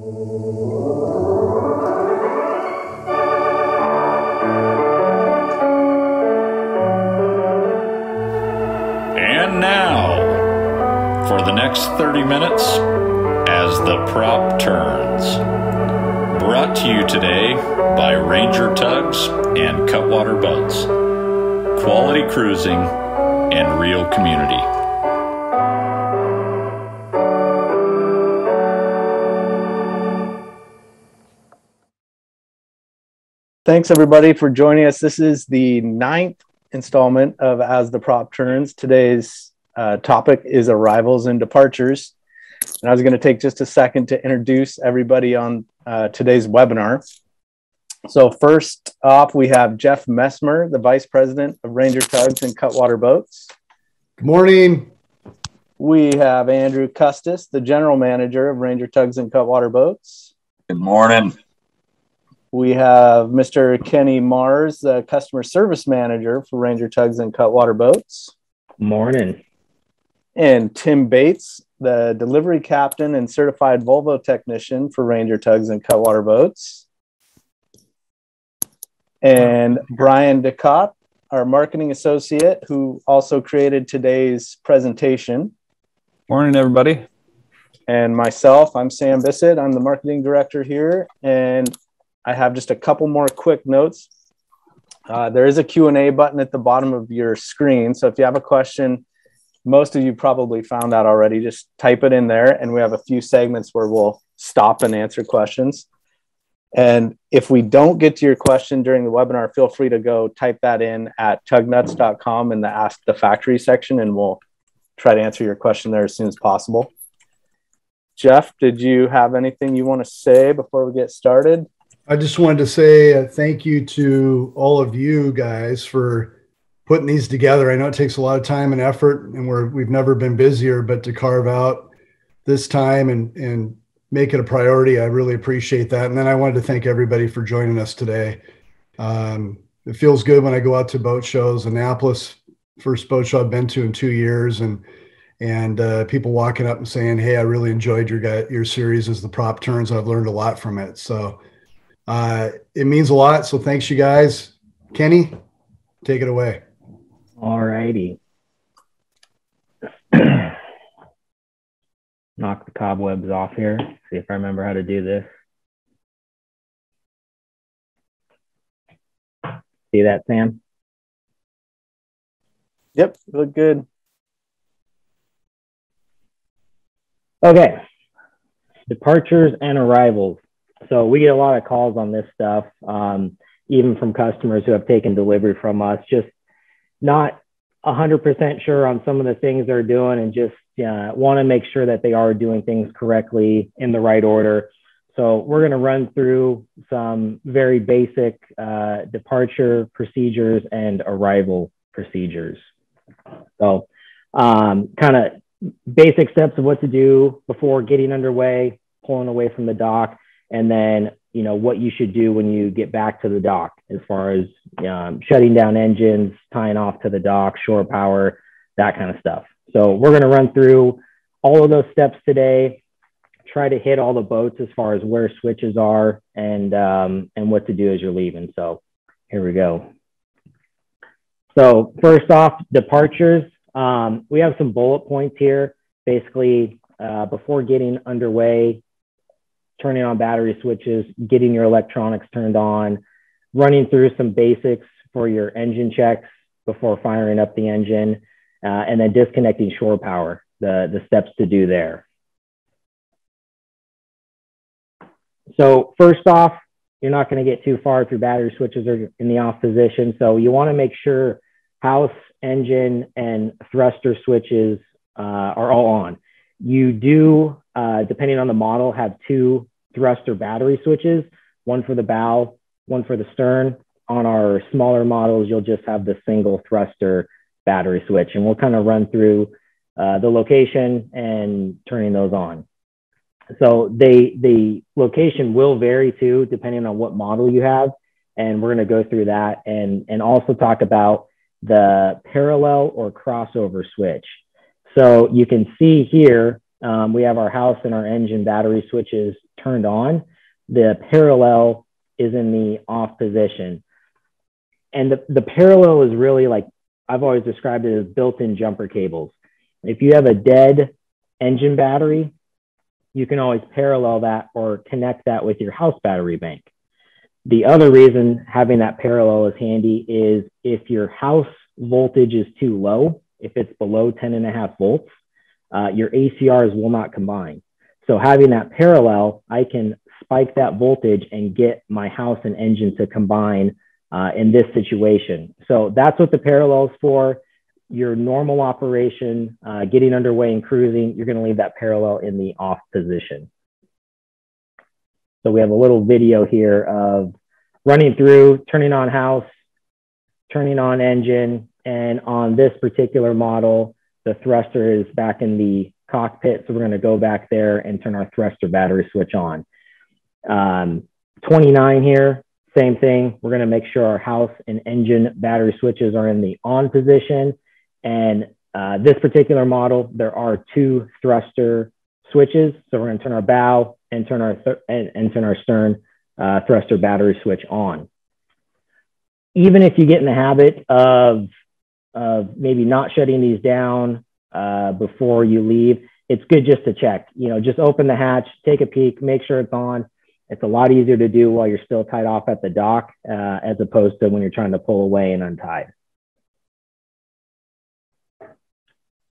And now, for the next 30 minutes, as the prop turns. Brought to you today by Ranger Tugs and Cutwater Boats. Quality cruising and real community. Thanks everybody for joining us. This is the 9th installment of As the Prop Turns. Today's topic is arrivals and departures. And I was going to take just a second to introduce everybody on today's webinar. So first off, we have Jeff Messmer, the Vice President of Ranger Tugs and Cutwater Boats. Good morning. We have Andrew Custis, the General Manager of Ranger Tugs and Cutwater Boats. Good morning. We have Mr. Kenny Mars, the Customer Service Manager for Ranger Tugs and Cutwater Boats. Morning. And Tim Bates, the Delivery Captain and Certified Volvo Technician for Ranger Tugs and Cutwater Boats. And Brian DeCott, our Marketing Associate, who also created today's presentation. Morning, everybody. And myself, I'm Sam Bissett. I'm the Marketing Director here. And I have just a couple more quick notes. There is a Q&A button at the bottom of your screen. So if you have a question, most of you probably found that already, just type it in there. And we have a few segments where we'll stop and answer questions. And if we don't get to your question during the webinar, feel free to go type that in at tugnuts.com in the Ask the Factory section, and we'll try to answer your question there as soon as possible. Jeff, did you have anything you want to say before we get started? I just wanted to say thank you to all of you guys for putting these together. I know it takes a lot of time and effort, and we've never been busier, but to carve out this time and make it a priority, I really appreciate that. And then I wanted to thank everybody for joining us today. It feels good when I go out to boat shows. Annapolis, first boat show I've been to in 2 years, and people walking up and saying, "Hey, I really enjoyed your series as the prop turns. I've learned a lot from it." So it means a lot. So thanks, you guys. Kenny, take it away. All righty. Knock the cobwebs off here. See if I remember how to do this. See that, Sam? Yep, look good. Okay. Departures and arrivals. So we get a lot of calls on this stuff, even from customers who have taken delivery from us, just not 100% sure on some of the things they're doing, and just want to make sure that they are doing things correctly in the right order. So we're going to run through some very basic departure procedures and arrival procedures. So kind of basic steps of what to do before getting underway, pulling away from the dock, and then, you know, what you should do when you get back to the dock as far as shutting down engines, tying off to the dock, shore power, that kind of stuff. So we're going to run through all of those steps today, try to hit all the boats as far as where switches are and what to do as you're leaving. So here we go. So first off, departures. We have some bullet points here. Basically, before getting underway, turning on battery switches, getting your electronics turned on, running through some basics for your engine checks before firing up the engine, and then disconnecting shore power, the steps to do there. So first off, you're not going to get too far if your battery switches are in the off position. So you want to make sure house, engine, and thruster switches are all on. You do, depending on the model, have 2 thruster battery switches, one for the bow, one for the stern. On our smaller models, you'll just have the single thruster battery switch, and we'll kind of run through the location and turning those on. So the location will vary too, depending on what model you have. And we're going to go through that and also talk about the parallel or crossover switch. So you can see here, we have our house and our engine battery switches turned on, the parallel is in the off position. And the parallel is really like, I've always described it as built-in jumper cables. If you have a dead engine battery, you can always parallel that or connect that with your house battery bank. The other reason having that parallel is handy is if your house voltage is too low, if it's below 10.5 volts, your ACRs will not combine. So having that parallel, I can spike that voltage and get my house and engine to combine in this situation. So that's what the parallel is for. Your normal operation, getting underway and cruising, you're going to leave that parallel in the off position. So we have a little video here of running through, turning on house, turning on engine, and on this particular model, the thruster is back in the cockpit. So we're going to go back there and turn our thruster battery switch on. 29 here, same thing. We're going to make sure our house and engine battery switches are in the on position. And this particular model, there are 2 thruster switches. So we're going to turn our bow and turn our stern thruster battery switch on. Even if you get in the habit of maybe not shutting these down before you leave, it's good just to check. You know, just open the hatch, take a peek, make sure it's on. It's a lot easier to do while you're still tied off at the dock as opposed to when you're trying to pull away and untie.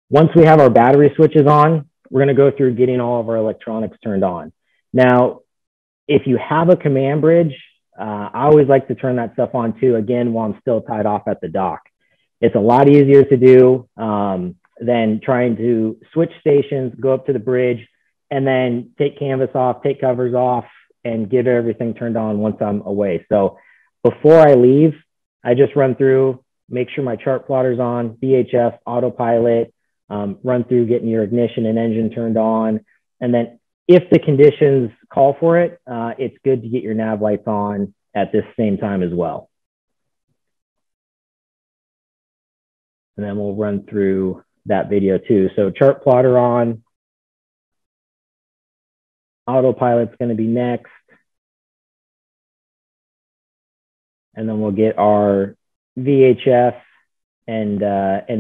Once we have our battery switches on, we're going to go through getting all of our electronics turned on. Now, if you have a command bridge, I always like to turn that stuff on too, again, while I'm still tied off at the dock. It's a lot easier to do than trying to switch stations, go up to the bridge, and then take canvas off, take covers off, and get everything turned on once I'm away. So before I leave, I just run through, make sure my chart plotter's on, VHF, autopilot, run through getting your ignition and engine turned on. And then if the conditions call for it, it's good to get your nav lights on at this same time as well. And then we'll run through that video too. So chart plotter on, autopilot's going to be next. And then we'll get our VHF and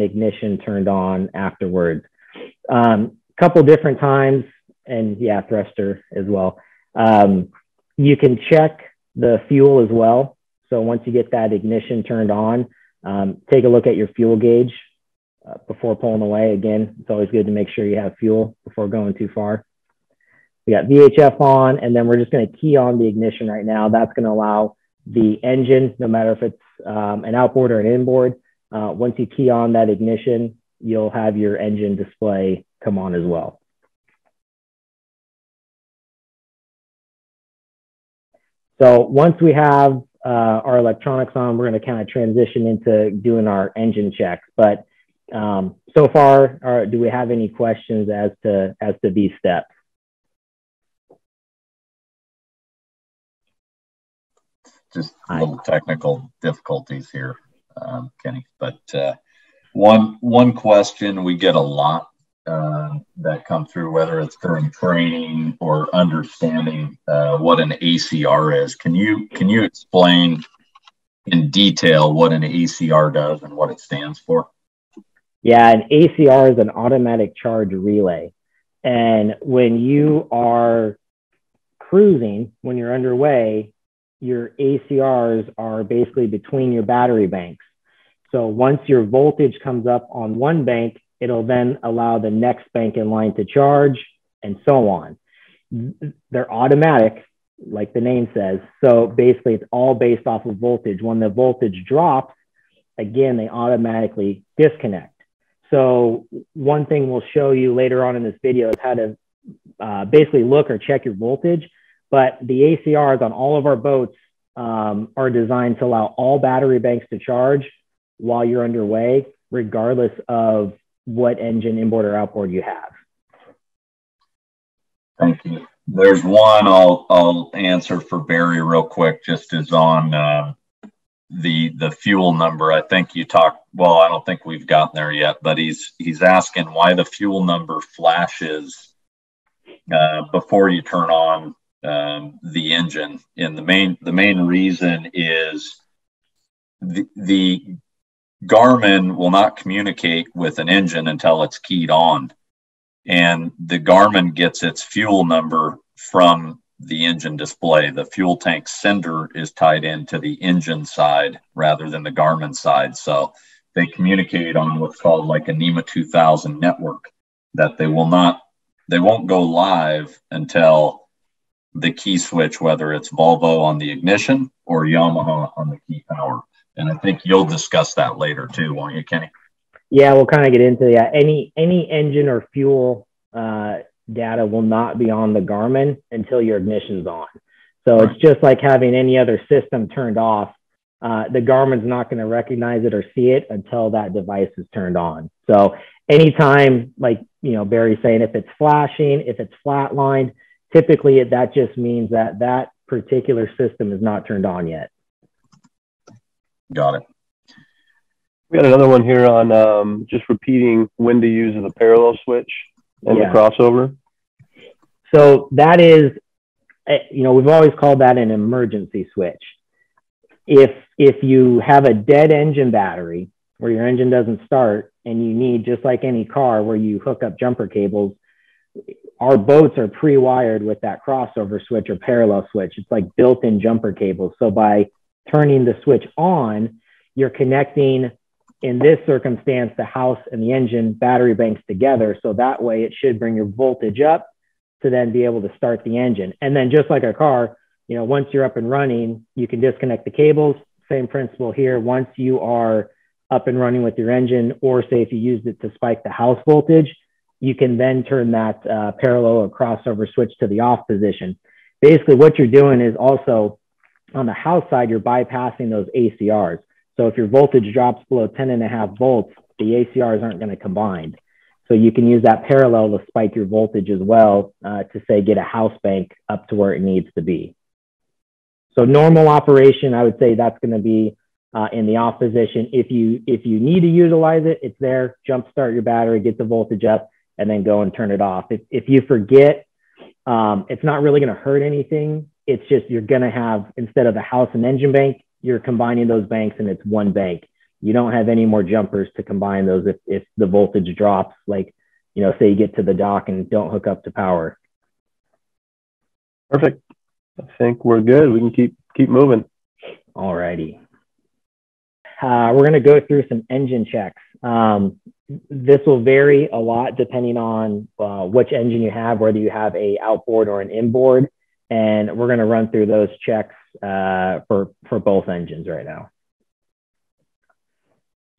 ignition turned on afterwards. Couple different times, and yeah, thruster as well. You can check the fuel as well. So once you get that ignition turned on, take a look at your fuel gauge before pulling away. Again, it's always good to make sure you have fuel before going too far. We got VHF on, and then we're just going to key on the ignition right now. That's going to allow the engine, no matter if it's an outboard or an inboard, once you key on that ignition, you'll have your engine display come on as well. So once we have our electronics on, we're going to kind of transition into doing our engine checks. But so far, do we have any questions as to these steps? Just little technical difficulties here, Kenny. But one question we get a lot that come through, whether it's during training or understanding what an ACR is. Can you explain in detail what an ACR does and what it stands for? Yeah, an ACR is an automatic charge relay. And when you are cruising, when you're underway, your ACRs are basically between your battery banks. So once your voltage comes up on one bank, it'll then allow the next bank in line to charge, and so on. They're automatic, like the name says. So basically, it's all based off of voltage. When the voltage drops, again, they automatically disconnect. So one thing we'll show you later on in this video is how to basically look or check your voltage. But the ACRs on all of our boats are designed to allow all battery banks to charge while you're underway, regardless of what engine, inboard or outboard you have. Thank you. There's one I'll answer for Barry real quick, just as on the fuel number. I think you talked, well, I don't think we've gotten there yet, but he's asking why the fuel number flashes before you turn on the engine. And the main reason is the Garmin will not communicate with an engine until it's keyed on. And the Garmin gets its fuel number from the engine display. The fuel tank sender is tied into the engine side rather than the Garmin side. So they communicate on what's called like a NEMA 2000 network, that they won't go live until the key switch, whether it's Volvo on the ignition or Yamaha on the key power. And I think you'll discuss that later too, won't you, Kenny? Yeah, we'll kind of get into that. Any engine or fuel data will not be on the Garmin until your ignition's on. So It's just like having any other system turned off. The Garmin's not going to recognize it or see it until that device is turned on. So anytime, like, Barry's saying, if it's flashing, if it's flatlined, typically that just means that particular system is not turned on yet. Got it. We got another one here on just repeating when to use the parallel switch and the crossover. So that is, we've always called that an emergency switch. If you have a dead engine battery where your engine doesn't start and you need, just like any car where you hook up jumper cables, our boats are pre-wired with that crossover switch or parallel switch. It's like built-in jumper cables. So by turning the switch on, you're connecting, in this circumstance, the house and the engine battery banks together. So that way it should bring your voltage up to then be able to start the engine. And then just like a car, once you're up and running, you can disconnect the cables. Same principle here. Once you are up and running with your engine, or say if you used it to spike the house voltage, you can then turn that parallel or crossover switch to the off position. Basically what you're doing is also on the house side, you're bypassing those ACRs. So if your voltage drops below 10.5 volts, the ACRs aren't going to combine. So you can use that parallel to spike your voltage as well to say get a house bank up to where it needs to be. So normal operation, I would say that's going to be in the off position. If you need to utilize it, it's there. Jump start your battery, get the voltage up, and then go and turn it off. If you forget, it's not really going to hurt anything. It's just you're going to have, instead of a house and engine bank, you're combining those banks and it's one bank. You don't have any more jumpers to combine those if the voltage drops, like, say you get to the dock and don't hook up to power. Perfect. I think we're good. We can keep moving. All righty. We're going to go through some engine checks. This will vary a lot depending on which engine you have, whether you have a outboard or an inboard. And we're going to run through those checks for both engines right now.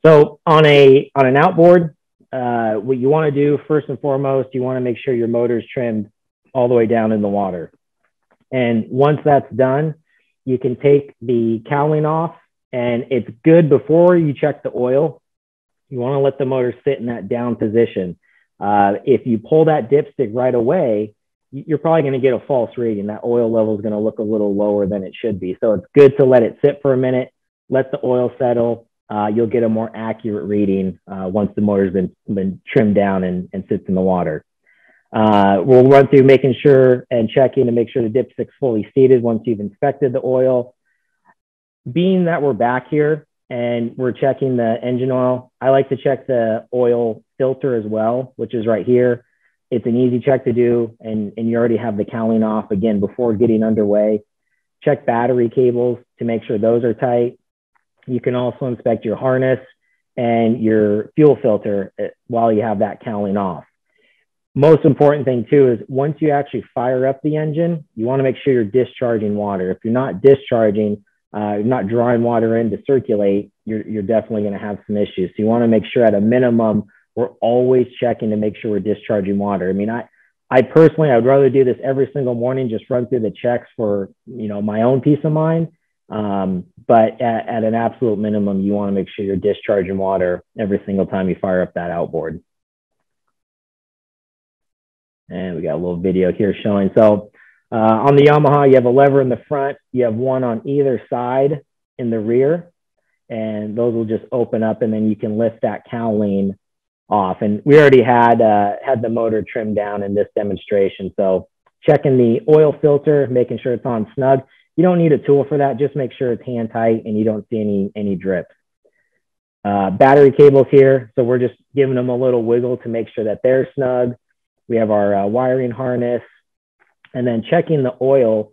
So on an outboard, what you want to do first and foremost, you want to make sure your motor is trimmed all the way down in the water. And once that's done, you can take the cowling off, and it's good before you check the oil. You want to let the motor sit in that down position. If you pull that dipstick right away, you're probably going to get a false reading. That oil level is going to look a little lower than it should be. So it's good to let it sit for a minute, let the oil settle. You'll get a more accurate reading once the motor's been trimmed down and sits in the water. We'll run through making sure and checking to make sure the dipstick's fully seated once you've inspected the oil. Being that we're back here and we're checking the engine oil, I like to check the oil filter as well, which is right here. It's an easy check to do, and you already have the cowling off. Again, before getting underway, check battery cables to make sure those are tight. You can also inspect your harness and your fuel filter while you have that cowling off. Most important thing too is once you actually fire up the engine, you want to make sure you're discharging water. If you're not discharging, you're not drawing water in to circulate, you're definitely going to have some issues. So you want to make sure at a minimum, we're always checking to make sure we're discharging water. I mean, I personally, I'd rather do this every single morning, just run through the checks for, my own peace of mind. But at an absolute minimum, you want to make sure you're discharging water every single time you fire up that outboard. And we got a little video here showing. So on the Yamaha, you have a lever in the front. You have one on either side in the rear, and those will just open up, and then you can lift that cowling off. And we already had the motor trimmed down in this demonstration. So checking the oil filter, making sure it's on snug. You don't need a tool for that. Just make sure it's hand tight and you don't see any drips. Battery cables here. So we're just giving them a little wiggle to make sure that they're snug. We have our wiring harness, and then checking the oil.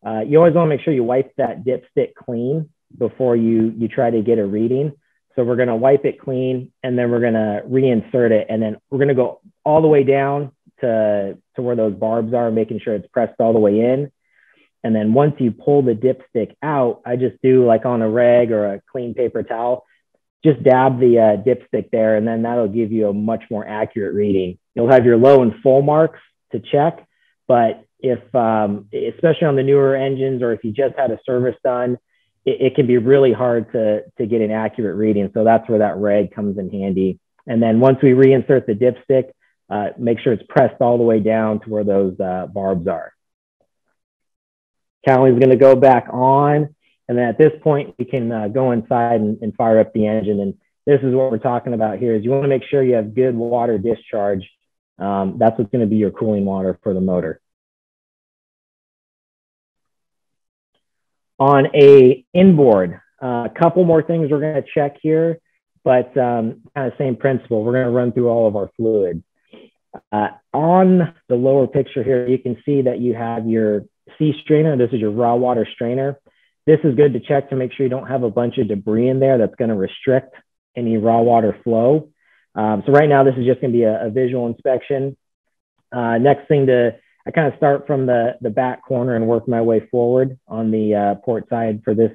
You always want to make sure you wipe that dipstick clean before you try to get a reading. So we're going to wipe it clean, and then we're going to reinsert it. And then we're going to go all the way down to where those barbs are, making sure it's pressed all the way in. And then once you pull the dipstick out, I just do like on a rag or a clean paper towel, just dab the dipstick there, and then that'll give you a much more accurate reading. You'll have your low and full marks to check, but if, especially on the newer engines, or if you just had a service done, it can be really hard to get an accurate reading. So that's where that rag comes in handy. And then once we reinsert the dipstick, make sure it's pressed all the way down to where those barbs are. Callie's going to go back on. And then at this point, we can go inside and fire up the engine. And this is what we're talking about here, is you want to make sure you have good water discharge. That's what's going to be your cooling water for the motor. On a inboard, a couple more things we're going to check here, but kind of same principle. We're going to run through all of our fluid. On the lower picture here, you can see that you have your C strainer. This is your raw water strainer. This is good to check to make sure you don't have a bunch of debris in there that's going to restrict any raw water flow. So right now, this is just going to be a visual inspection. Next thing I kind of start from the back corner and work my way forward on the port side for this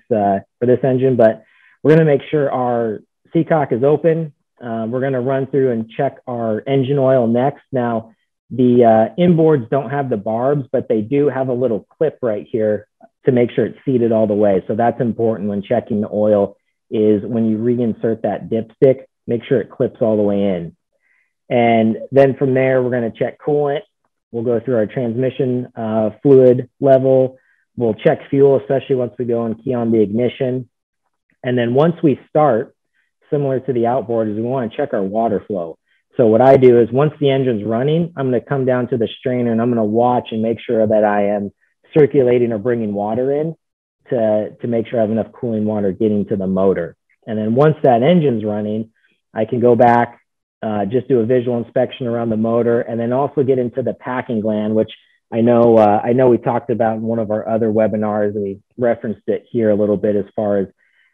engine, but we're going to make sure our seacock is open. We're going to run through and check our engine oil next. Now, the inboards don't have the barbs, but they do have a little clip right here to make sure it's seated all the way. So that's important when checking the oil, is when you reinsert that dipstick, make sure it clips all the way in. And then from there, we're going to check coolant. We'll go through our transmission fluid level. We'll check fuel, especially once we go and key on the ignition. And then once we start, similar to the outboard, is we want to check our water flow. So what I do is once the engine's running, I'm going to come down to the strainer and I'm going to watch and make sure that I am circulating or bringing water in to make sure I have enough cooling water getting to the motor. And then once that engine's running, I can go back, just do a visual inspection around the motor, and then also get into the packing gland, which I know we talked about in one of our other webinars. We referenced it here a little bit as far as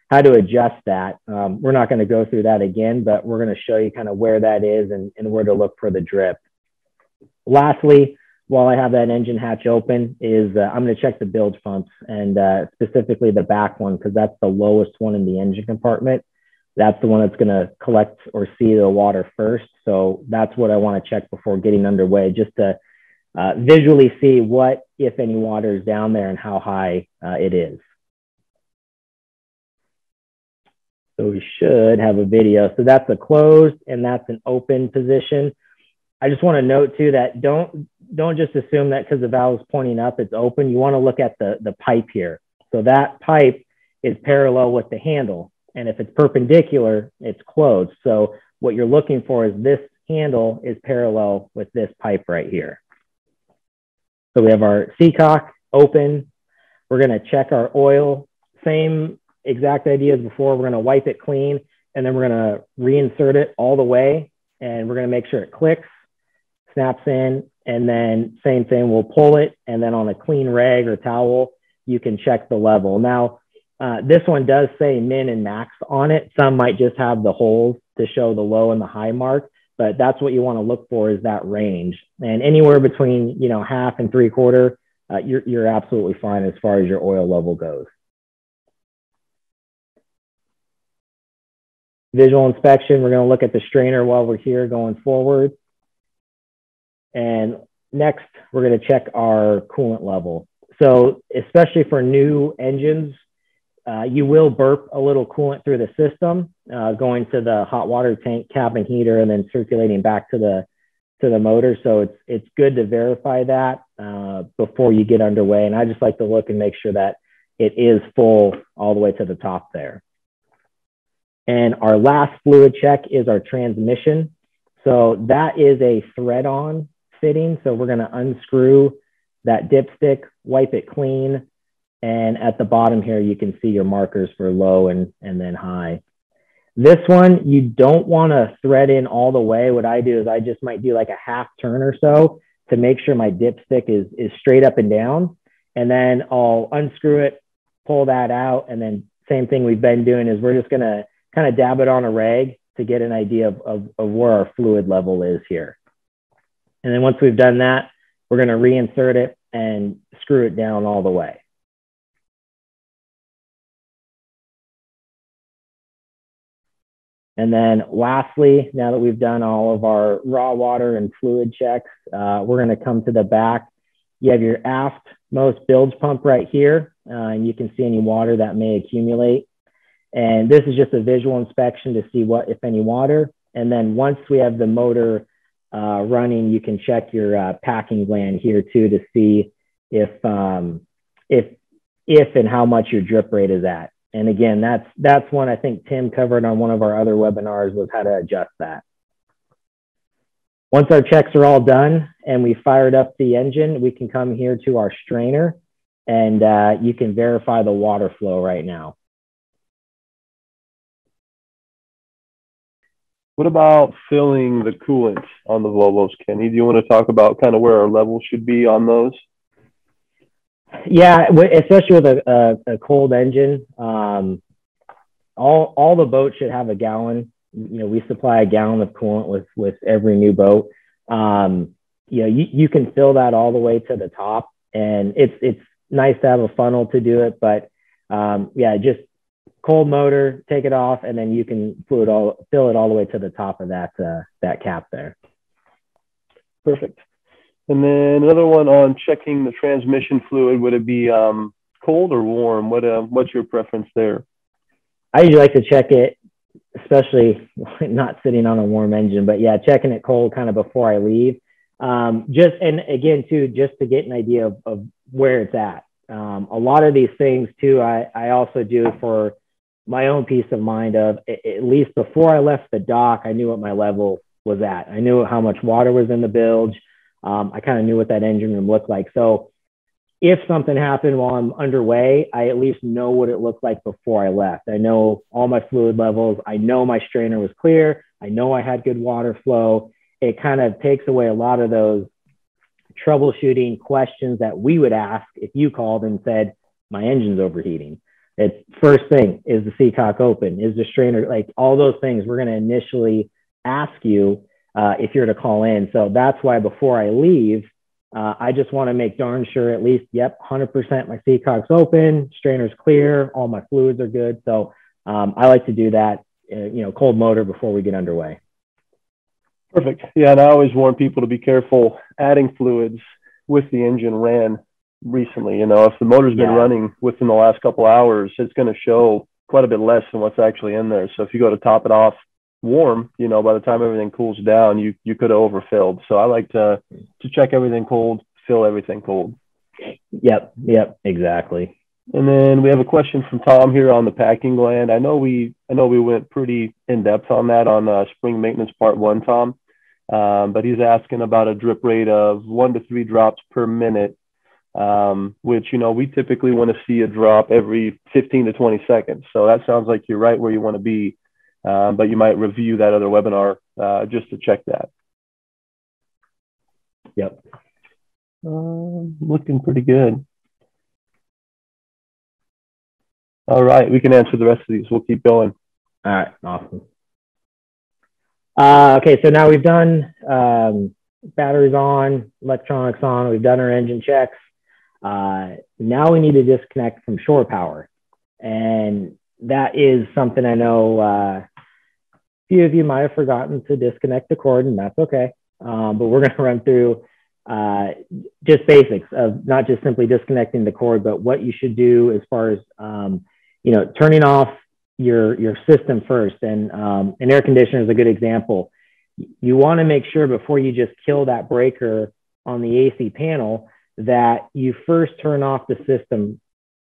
how to adjust that. We're not going to go through that again, but we're going to show you kind of where that is and where to look for the drip. Lastly, while I have that engine hatch open, is I'm going to check the bilge pumps, and specifically the back one, because that's the lowest one in the engine compartment. That's the one that's going to collect or see the water first. So that's what I want to check before getting underway, just to visually see what, if any, water is down there and how high it is. So we should have a video. So that's a closed and that's an open position. I just want to note too that don't just assume that because the valve is pointing up, it's open. You want to look at the pipe here. So that pipe is parallel with the handle. And if it's perpendicular, it's closed. So what you're looking for is this handle is parallel with this pipe right here. So we have our seacock open. We're going to check our oil. Same exact idea as before. We're going to wipe it clean, and then we're going to reinsert it all the way. And we're going to make sure it clicks, snaps in, and then same thing, we'll pull it. And then on a clean rag or towel, you can check the level. Now, this one does say min and max on it. Some might just have the holes to show the low and the high mark, but that's what you want to look for, is that range. And anywhere between, 1/2 and 3/4, you're absolutely fine as far as your oil level goes. Visual inspection, we're going to look at the strainer while we're here going forward. And next, we're going to check our coolant level. So especially for new engines, you will burp a little coolant through the system, going to the hot water tank, cabin heater, and then circulating back to the motor. So it's good to verify that before you get underway. And I just like to look and make sure that it is full all the way to the top there. And our last fluid check is our transmission. So that is a thread-on fitting. So we're going to unscrew that dipstick, wipe it clean. And at the bottom here, you can see your markers for low and then high. This one, you don't want to thread in all the way. What I do is I just might do like a half turn or so to make sure my dipstick is straight up and down. And then I'll unscrew it, pull that out. And then same thing we've been doing is we're just going to kind of dab it on a rag to get an idea of where our fluid level is here. And then once we've done that, we're going to reinsert it and screw it down all the way. And then lastly, now that we've done all of our raw water and fluid checks, we're going to come to the back. You have your aftmost bilge pump right here, and you can see any water that may accumulate. And this is just a visual inspection to see what, if any, water. And then once we have the motor running, you can check your packing gland here too to see if and how much your drip rate is at. And again, that's one I think Tim covered on one of our other webinars, was how to adjust that. Once our checks are all done and we fired up the engine, we can come here to our strainer and you can verify the water flow right now. What about filling the coolant on the Volvos, Kenny? Do you want to talk about kind of where our levels should be on those? Yeah, especially with a cold engine, all the boats should have a gallon. You know, we supply a gallon of coolant with every new boat. You know, you can fill that all the way to the top, and it's nice to have a funnel to do it. But yeah, just cold motor, take it off, and then you can fill it all the way to the top of that cap there. Perfect. And then another one on checking the transmission fluid. Would it be cold or warm? What's your preference there? I usually like to check it, especially not sitting on a warm engine, but yeah, checking it cold kind of before I leave. And again, too, just to get an idea of where it's at. A lot of these things too, I also do for my own peace of mind of at least before I left the dock, I knew what my level was at. I knew how much water was in the bilge. I kind of knew what that engine room looked like. So if something happened while I'm underway, I at least know what it looked like before I left. I know all my fluid levels. I know my strainer was clear. I know I had good water flow. It kind of takes away a lot of those troubleshooting questions that we would ask if you called and said, my engine's overheating. It's first thing, is the seacock open? Is the strainer, like all those things we're going to initially ask you if you're to call in. So that's why before I leave, I just want to make darn sure at least, yep, 100% my seacock's open, strainer's clear, all my fluids are good. So I like to do that, you know, cold motor before we get underway. Perfect. Yeah, and I always warn people to be careful adding fluids with the engine ran recently. You know, if the motor's been running within the last couple hours, it's going to show quite a bit less than what's actually in there. So if you go to top it off warm, you know, by the time everything cools down, you could have overfilled. So I like to check everything cold, fill everything cold. Yep, exactly. And then we have a question from Tom here on the packing gland. I know we went pretty in depth on that on spring maintenance part 1, Tom. But he's asking about a drip rate of 1 to 3 drops per minute, which, you know, we typically want to see a drop every 15 to 20 seconds. So that sounds like you're right where you want to be. But you might review that other webinar just to check that. Yep. Looking pretty good. All right, we can answer the rest of these. We'll keep going. All right, awesome. Okay, so now we've done batteries on, electronics on, we've done our engine checks. Now we need to disconnect from shore power. And that is something I know a few of you might have forgotten to disconnect the cord, and that's okay. But we're going to run through just basics of not just simply disconnecting the cord, but what you should do as far as, you know, turning off your system first. And an air conditioner is a good example. You want to make sure before you just kill that breaker on the AC panel that you first turn off the system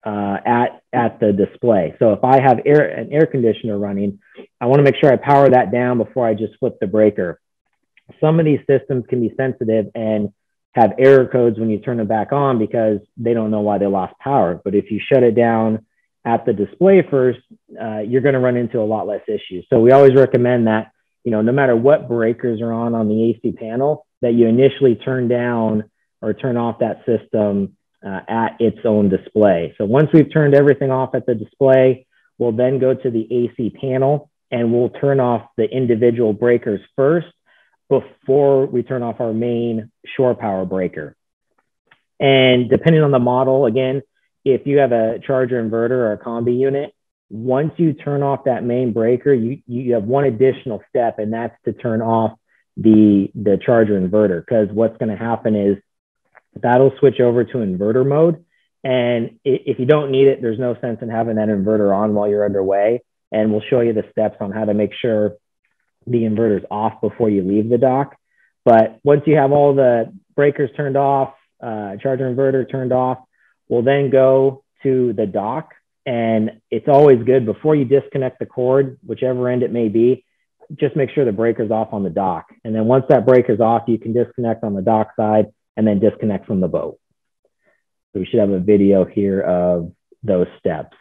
at the display. So if I have an air conditioner running, I want to make sure I power that down before I just flip the breaker. Some of these systems can be sensitive, and have error codes when you turn it back on because they don't know why they lost power. But if you shut it down at the display first, you're going to run into a lot less issues. So we always recommend that, no matter what breakers are on the AC panel, that you initially turn down or turn off that system at its own display. So once we've turned everything off at the display, we'll then go to the AC panel and we'll turn off the individual breakers first before we turn off our main shore power breaker. And depending on the model, again, if you have a charger inverter or a combi unit, once you turn off that main breaker, you have one additional step, and that's to turn off the charger inverter. Because what's going to happen is that'll switch over to inverter mode. And if you don't need it, there's no sense in having that inverter on while you're underway. And we'll show you the steps on how to make sure the inverter's off before you leave the dock. But once you have all the breakers turned off, charger inverter turned off, we'll then go to the dock. And it's always good before you disconnect the cord, whichever end it may be, just make sure the breaker's off on the dock. And then once that breaker's off, you can disconnect on the dock side and then disconnect from the boat. So we should have a video here of those steps.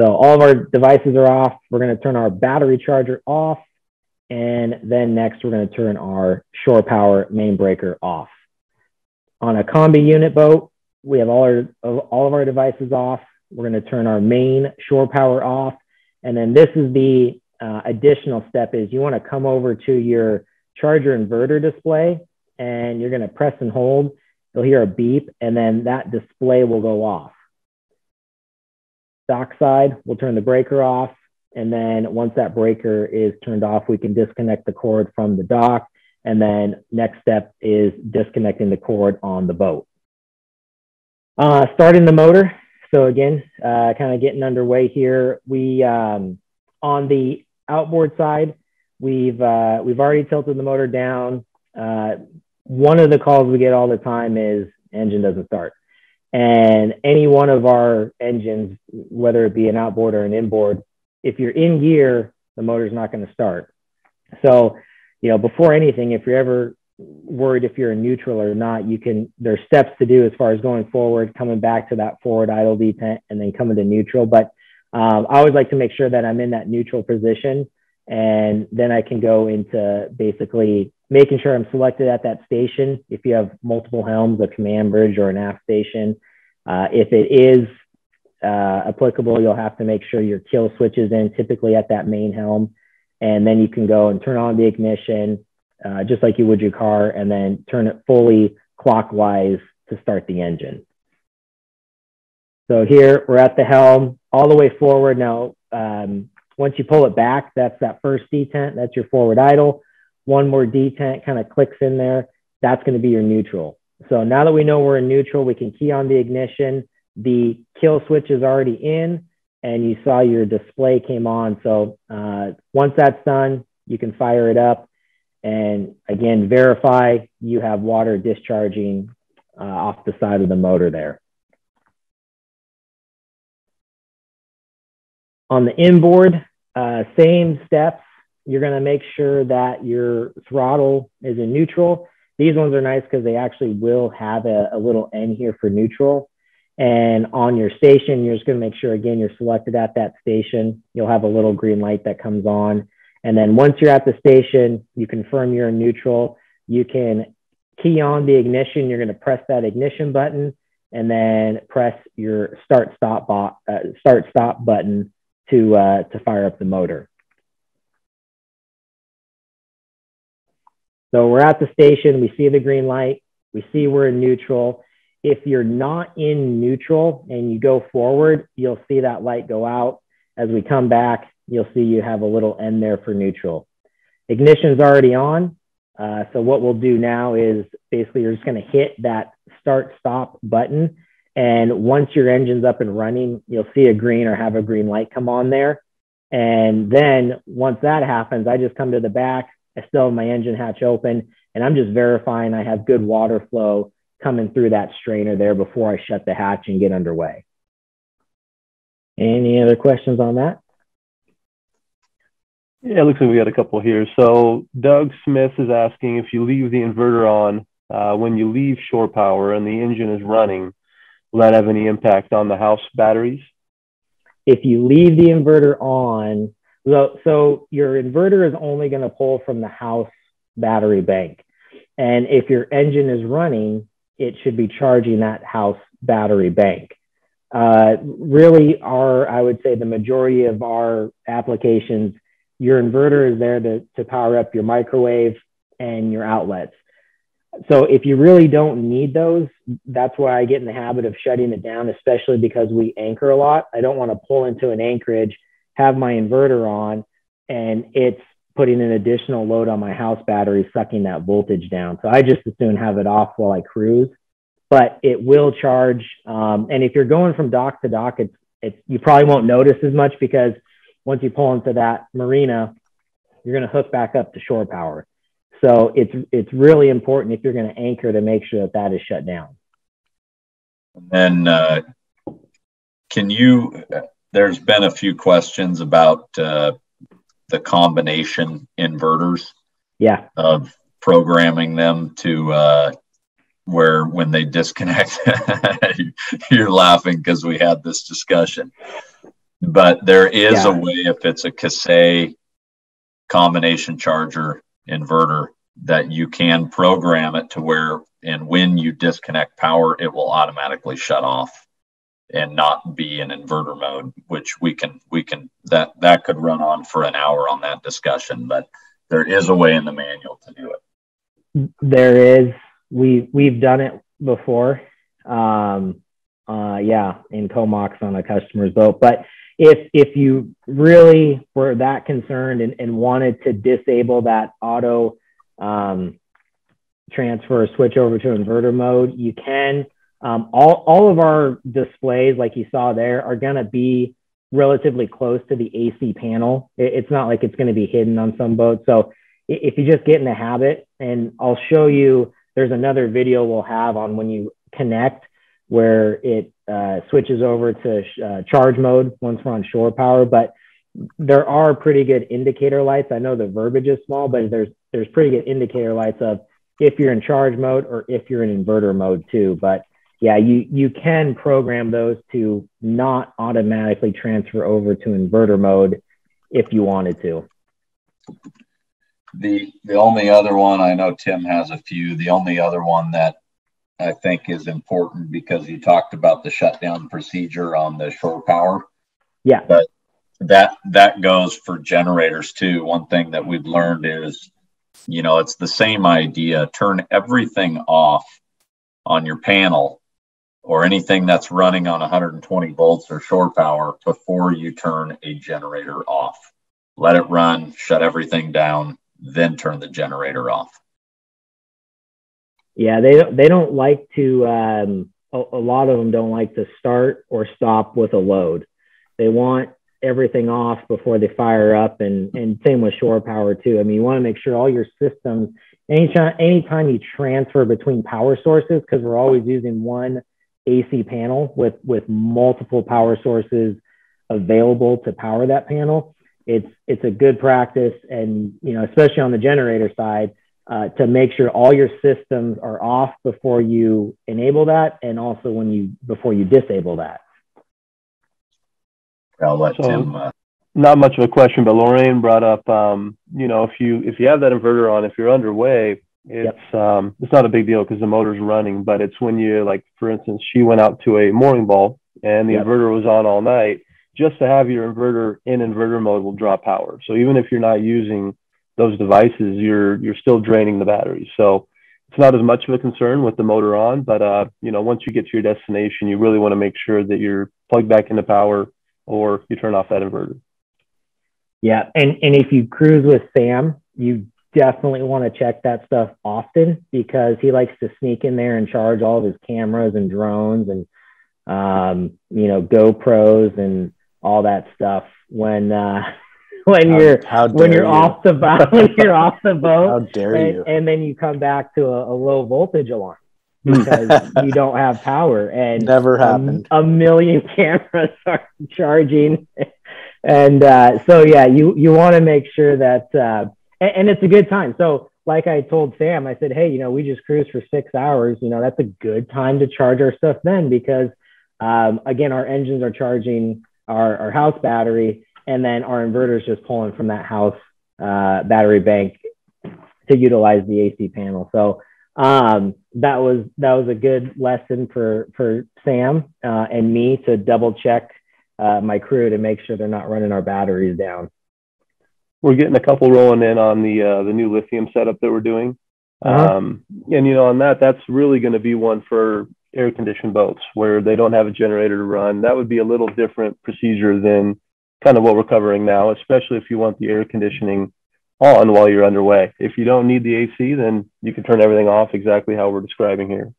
So all of our devices are off. We're going to turn our battery charger off. And then next, we're going to turn our shore power main breaker off. On a combi unit boat, we have all of our devices off. We're going to turn our main shore power off. And then this is the additional step is you want to come over to your charger inverter display and you're going to press and hold. You'll hear a beep and then that display will go off. Dock side, we'll turn the breaker off. And then once that breaker is turned off, we can disconnect the cord from the dock. And then next step is disconnecting the cord on the boat. Starting the motor. So again, kind of getting underway here. We, on the outboard side, we've already tilted the motor down. One of the calls we get all the time is engine doesn't start. And any one of our engines, whether it be an outboard or an inboard, if you're in gear, the motor's not going to start. So, before anything, if you're ever worried if you're in neutral or not, there's steps to do as far as going forward, coming back to that forward idle detent and then coming to neutral. But I always like to make sure that I'm in that neutral position. And then I can go into basically making sure I'm selected at that station. If you have multiple helms, a command bridge or an aft station, if it is applicable, you'll have to make sure your kill switch is in, typically at that main helm. And then you can go and turn on the ignition, just like you would your car, and then turn it fully clockwise to start the engine. So here we're at the helm all the way forward. Now, once you pull it back, that's that first detent, that's your forward idle. One more detent kind of clicks in there. That's going to be your neutral. So now that we know we're in neutral, we can key on the ignition. The kill switch is already in and you saw your display came on. So once that's done, you can fire it up. And again, verify you have water discharging off the side of the motor there. On the inboard, same steps. You're going to make sure that your throttle is in neutral. These ones are nice because they actually will have a little N here for neutral. And on your station, you're just going to make sure, again, you're selected at that station. You'll have a little green light that comes on. And then once you're at the station, you confirm you're in neutral. You can key on the ignition. You're going to press that ignition button and then press your start-stop button to fire up the motor. So we're at the station. We see the green light. We see we're in neutral. If you're not in neutral and you go forward, you'll see that light go out. As we come back, you'll see you have a little N there for neutral. Ignition's already on. So what we'll do now is basically you're just going to hit that start-stop button. And once your engine's up and running, you'll see a green or have a green light come on there. And then once that happens, I just come to the back. I still have my engine hatch open, and I'm just verifying I have good water flow coming through that strainer there before I shut the hatch and get underway. Any other questions on that? Yeah, it looks like we got a couple here. So Doug Smith is asking if you leave the inverter on when you leave shore power and the engine is running, will that have any impact on the house batteries? If you leave the inverter on, so your inverter is only going to pull from the house battery bank. And if your engine is running, it should be charging that house battery bank. Really, I would say the majority of our applications, your inverter is there to power up your microwave and your outlets. So if you really don't need those, that's why I get in the habit of shutting it down, especially because we anchor a lot. I don't want to pull into an anchorage, have my inverter on, and it's putting an additional load on my house battery, sucking that voltage down. So I just as soon have it off while I cruise, but it will charge. And if you're going from dock to dock, you probably won't notice as much because once you pull into that marina, you're going to hook back up to shore power. So it's really important if you're going to anchor to make sure that is shut down. And there's been a few questions about the combination inverters. Yeah. Of programming them to where when they disconnect, you're laughing because we had this discussion. But there is a way, if it's a cassette combination charger inverter, that you can program it to where, and when you disconnect power, it will automatically shut off and not be in inverter mode, which we can that could run on for an hour on that discussion, but there is a way in the manual to do it. There is. We've done it before. In Comox on a customer's boat. But if you really were that concerned and wanted to disable that auto transfer, switch over to inverter mode, you can. All of our displays, like you saw there, are going to be relatively close to the AC panel. It's not like it's going to be hidden on some boats. So if you just get in the habit, and I'll show you, there's another video we'll have on when you connect where it switches over to charge mode once we're on shore power. But there are pretty good indicator lights. I know the verbiage is small, but there's pretty good indicator lights of if you're in charge mode or if you're in inverter mode too. But yeah, you can program those to not automatically transfer over to inverter mode if you wanted to. The only other one, I know Tim has a few, the only other one that I think is important, because you talked about the shutdown procedure on the shore power. Yeah. But that goes for generators too. One thing that we've learned is, it's the same idea. Turn everything off on your panel or anything that's running on 120 volts or shore power before you turn a generator off. Let it run, shut everything down, then turn the generator off. Yeah, they don't like to, a lot of them don't like to start or stop with a load. They want everything off before they fire up, and same with shore power too. I mean, you want to make sure all your systems, anytime you transfer between power sources, because we're always using one AC panel with multiple power sources available to power that panel, it's a good practice, and especially on the generator side, to make sure all your systems are off before you enable that, and also before you disable that. I'll let Tim. Not much of a question, but Lorraine brought up, if you have that inverter on, if you're underway, it's not a big deal because the motor's running. But it's when you, like, for instance, she went out to a mooring ball and the inverter was on all night. Just to have your inverter in inverter mode will draw power. So even if you're not using those devices, you're still draining the battery. So it's not as much of a concern with the motor on, but once you get to your destination, you really want to make sure that you're plugged back into power or you turn off that inverter. Yeah, and if you cruise with Sam, you definitely want to check that stuff often, because he likes to sneak in there and charge all of his cameras and drones and GoPros and all that stuff when you're off the boat. How dare you? And then you come back to a low voltage alarm because you don't have power, and never happened. A million cameras are charging And so, yeah, you want to make sure that, and it's a good time. So like I told Sam, I said, hey, we just cruised for 6 hours. That's a good time to charge our stuff then, because again, our engines are charging our house battery, and then our inverter is just pulling from that house battery bank to utilize the AC panel. So that was a good lesson for Sam and me to double check my crew to make sure they're not running our batteries down. We're getting a couple rolling in on the new lithium setup that we're doing. And on that's really going to be one for air conditioned boats where they don't have a generator to run. That would be a little different procedure than kind of what we're covering now, especially if you want the air conditioning on while you're underway. If you don't need the AC, then you can turn everything off exactly how we're describing here.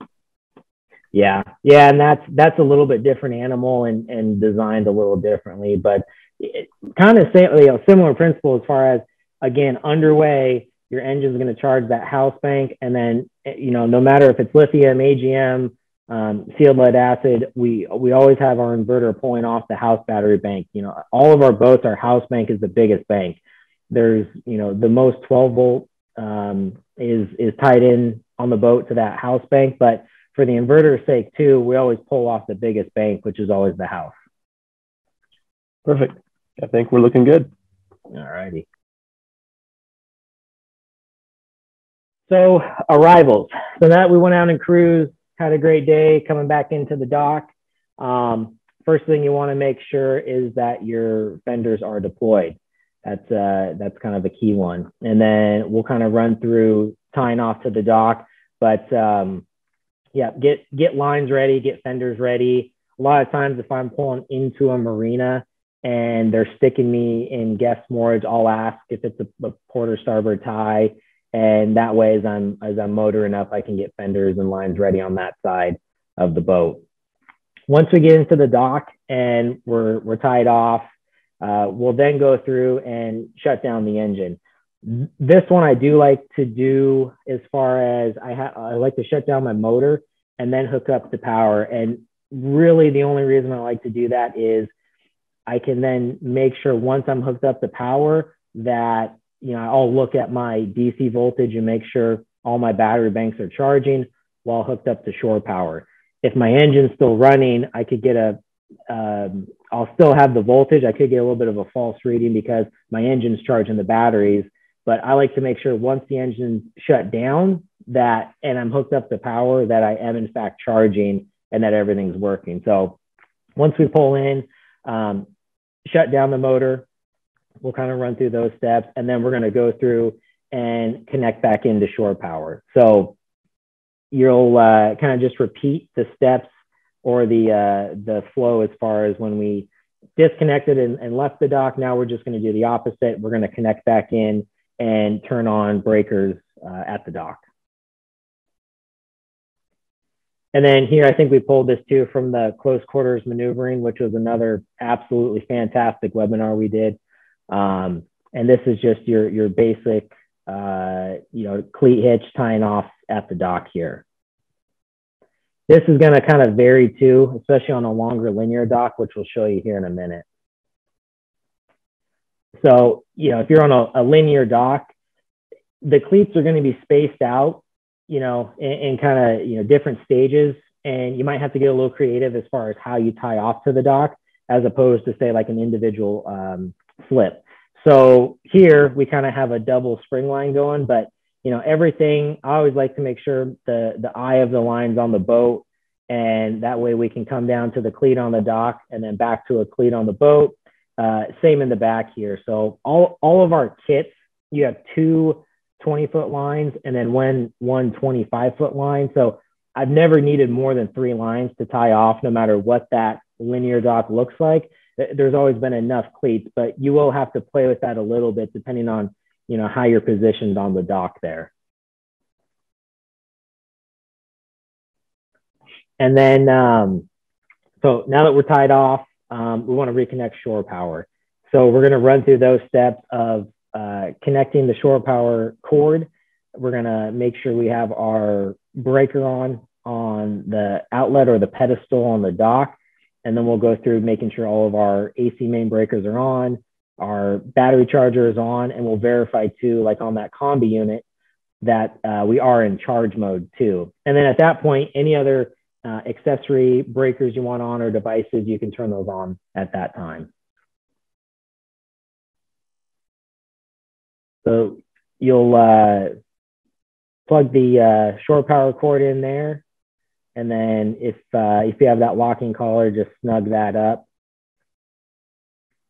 Yeah, and that's a little bit different animal and designed a little differently, but kind of similar principle as far as, again, underway, your engine's going to charge that house bank, and then no matter if it's lithium, AGM, sealed lead acid, we always have our inverter pulling off the house battery bank. All of our boats, our house bank is the biggest bank. There's the most 12 volt is tied in on the boat to that house bank, but for the inverter's sake too, we always pull off the biggest bank, which is always the house. Perfect. I think we're looking good. All righty. So arrivals. So that we went out and cruised, had a great day coming back into the dock. First thing you want to make sure is that your fenders are deployed. That's kind of a key one. And then we'll kind of run through tying off to the dock, but yeah, get lines ready, get fenders ready. A lot of times if I'm pulling into a marina and they're sticking me in guest moorage, I'll ask if it's a port or starboard tie. And that way, as I'm motoring up, I can get fenders and lines ready on that side of the boat. Once we get into the dock and we're tied off, we'll then go through and shut down the engine. This one I do like to do as far as I like to shut down my motor and then hook up the power. And really the only reason I like to do that is I can then make sure once I'm hooked up the power that, I'll look at my DC voltage and make sure all my battery banks are charging while hooked up to shore power. If my engine's still running, I could get I'll still have the voltage. I could get a little bit of a false reading because my engine's charging the batteries, but I like to make sure once the engine's shut down and I'm hooked up to power that I am in fact charging and that everything's working. So once we pull in, shut down the motor, we'll kind of run through those steps, and then we're going to go through and connect back into shore power. So you'll kind of just repeat the steps or the flow as far as when we disconnected and left the dock. Now we're just going to do the opposite. We're going to connect back in and turn on breakers at the dock. And then here, I think we pulled this too from the close quarters maneuvering, which was another absolutely fantastic webinar we did. And this is just your basic, cleat hitch tying off at the dock here. This is going to kind of vary too, especially on a longer linear dock, which we'll show you here in a minute. So, if you're on a linear dock, the cleats are going to be spaced out, in kind of, different stages. And you might have to get a little creative as far as how you tie off to the dock, as opposed to say like an individual slip. So here we kind of have a double spring line going, but everything, I always like to make sure the eye of the line's on the boat, and that way we can come down to the cleat on the dock and then back to a cleat on the boat. Same in the back here. So all of our kits, you have 2 20-foot lines and then one 25-foot line. So I've never needed more than 3 lines to tie off, no matter what that linear dock looks like. There's always been enough cleats, but you will have to play with that a little bit depending on, how you're positioned on the dock there. And then, so now that we're tied off, we want to reconnect shore power. So we're going to run through those steps of connecting the shore power cord. We're going to make sure we have our breaker on the outlet or the pedestal on the dock. And then we'll go through making sure all of our AC main breakers are on, our battery charger is on, and we'll verify too, like on that combi unit, that we are in charge mode too. And then at that point, any other accessory breakers you want on or devices, you can turn those on at that time. So you'll plug the shore power cord in there. And then if you have that locking collar, just snug that up.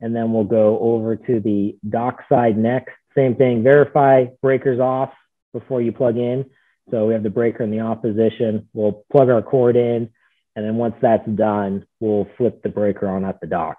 And then we'll go over to the dock side next. Same thing, verify breakers off before you plug in. So we have the breaker in the off position. We'll plug our cord in. And then once that's done, we'll flip the breaker on at the dock.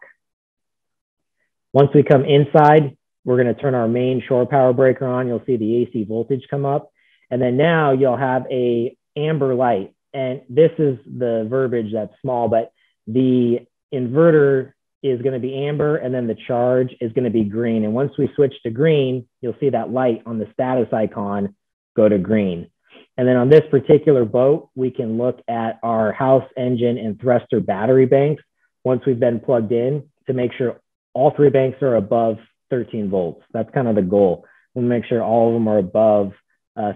Once we come inside, we're going to turn our main shore power breaker on. You'll see the AC voltage come up. And then now you'll have a amber light. And this is the verbiage that's small, but the inverter is going to be amber, and then the charge is going to be green. And once we switch to green, you'll see that light on the status icon go to green. And then on this particular boat, we can look at our house engine and thruster battery banks once we've been plugged in to make sure all three banks are above 13 volts. That's kind of the goal. We'll make sure all of them are above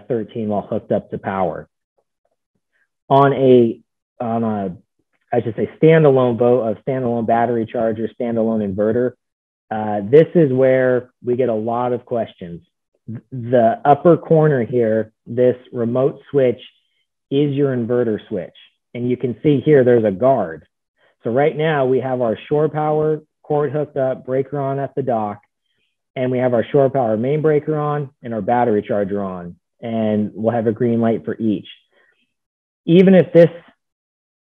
13 while hooked up to power. On a I should say standalone boat, a standalone battery charger, standalone inverter, this is where we get a lot of questions. The upper corner here, this remote switch is your inverter switch. And you can see here, there's a guard. So right now we have our shore power cord hooked up, breaker on at the dock, and we have our shore power main breaker on and our battery charger on, and we'll have a green light for each. Even if this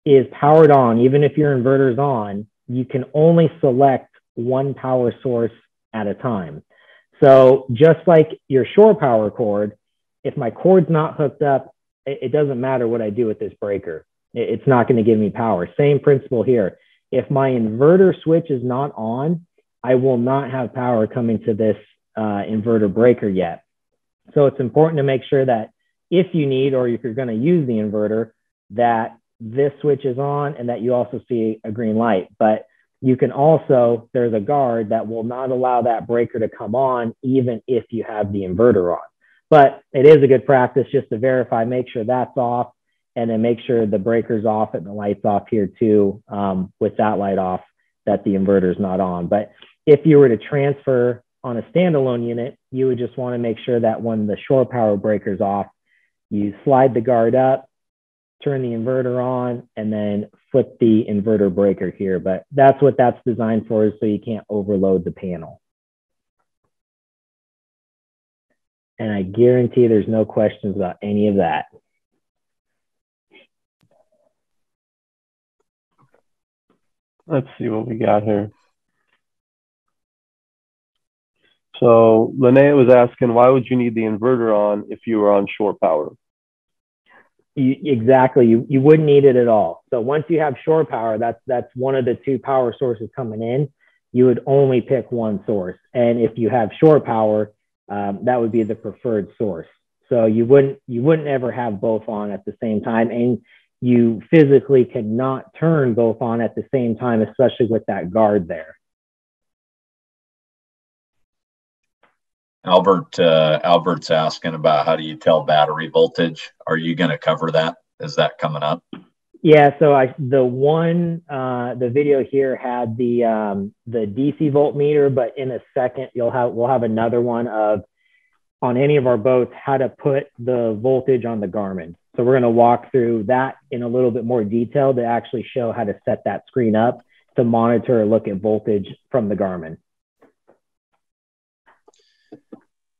is powered on, even if your inverter is on, you can only select one power source at a time. So just like your shore power cord, if my cord's not hooked up, it doesn't matter what I do with this breaker. It's not going to give me power. Same principle here. If my inverter switch is not on, I will not have power coming to this inverter breaker yet. So it's important to make sure that if you need, or if you're going to use the inverter, that this switch is on and that you also see a green light. But you can also, there's a guard that will not allow that breaker to come on even if you have the inverter on. But it is a good practice just to verify, make sure that's off, and then make sure the breaker's off and the light's off here too, with that light off, that the inverter's not on. But if you were to transfer on a standalone unit, you would just want to make sure that when the shore power breaker's off, you slide the guard up, turn the inverter on, and then flip the inverter breaker here. But that's what that's designed for, is so you can't overload the panel. And I guarantee there's no questions about any of that. Let's see what we got here. So Linnea was asking, why would you need the inverter on if you were on shore power? Exactly. You wouldn't need it at all. So once you have shore power, that's one of the two power sources coming in. You would only pick one source. And if you have shore power, that would be the preferred source. So you wouldn't ever have both on at the same time. And you physically cannot turn both on at the same time, especially with that guard there. Albert's asking about how do you tell battery voltage? Are you going to cover that? Is that coming up? Yeah, so the video here had the DC voltmeter, but in a second we'll have another one of, on any of our boats, how to put the voltage on the Garmin. So we're going to walk through that in a little bit more detail to actually show how to set that screen up to monitor or look at voltage from the Garmin.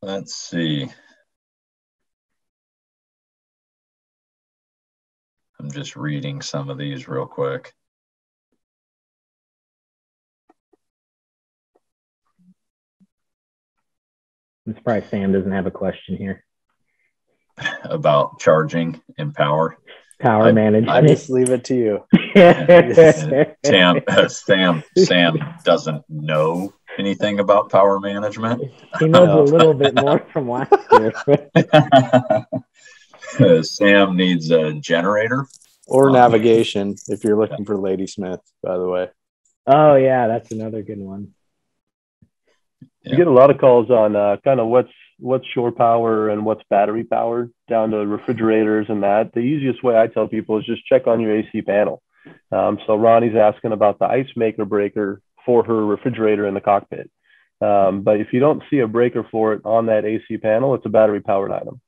Let's see. I'm just reading some of these real quick. I'm surprised Sam doesn't have a question here. About charging and power. Power management. I just leave it to you. Sam doesn't know anything about power management. He knows a little bit more from last year. Sam needs a generator Or navigation, if you're looking for Ladysmith, by the way. Oh yeah, that's another good one. You get a lot of calls on kind of what's shore power and what's battery power down to refrigerators and that. The easiest way I tell people is just check on your AC panel. So Ronnie's asking about the ice maker breaker for her refrigerator in the cockpit. But if you don't see a breaker for it on that AC panel, it's a battery powered item.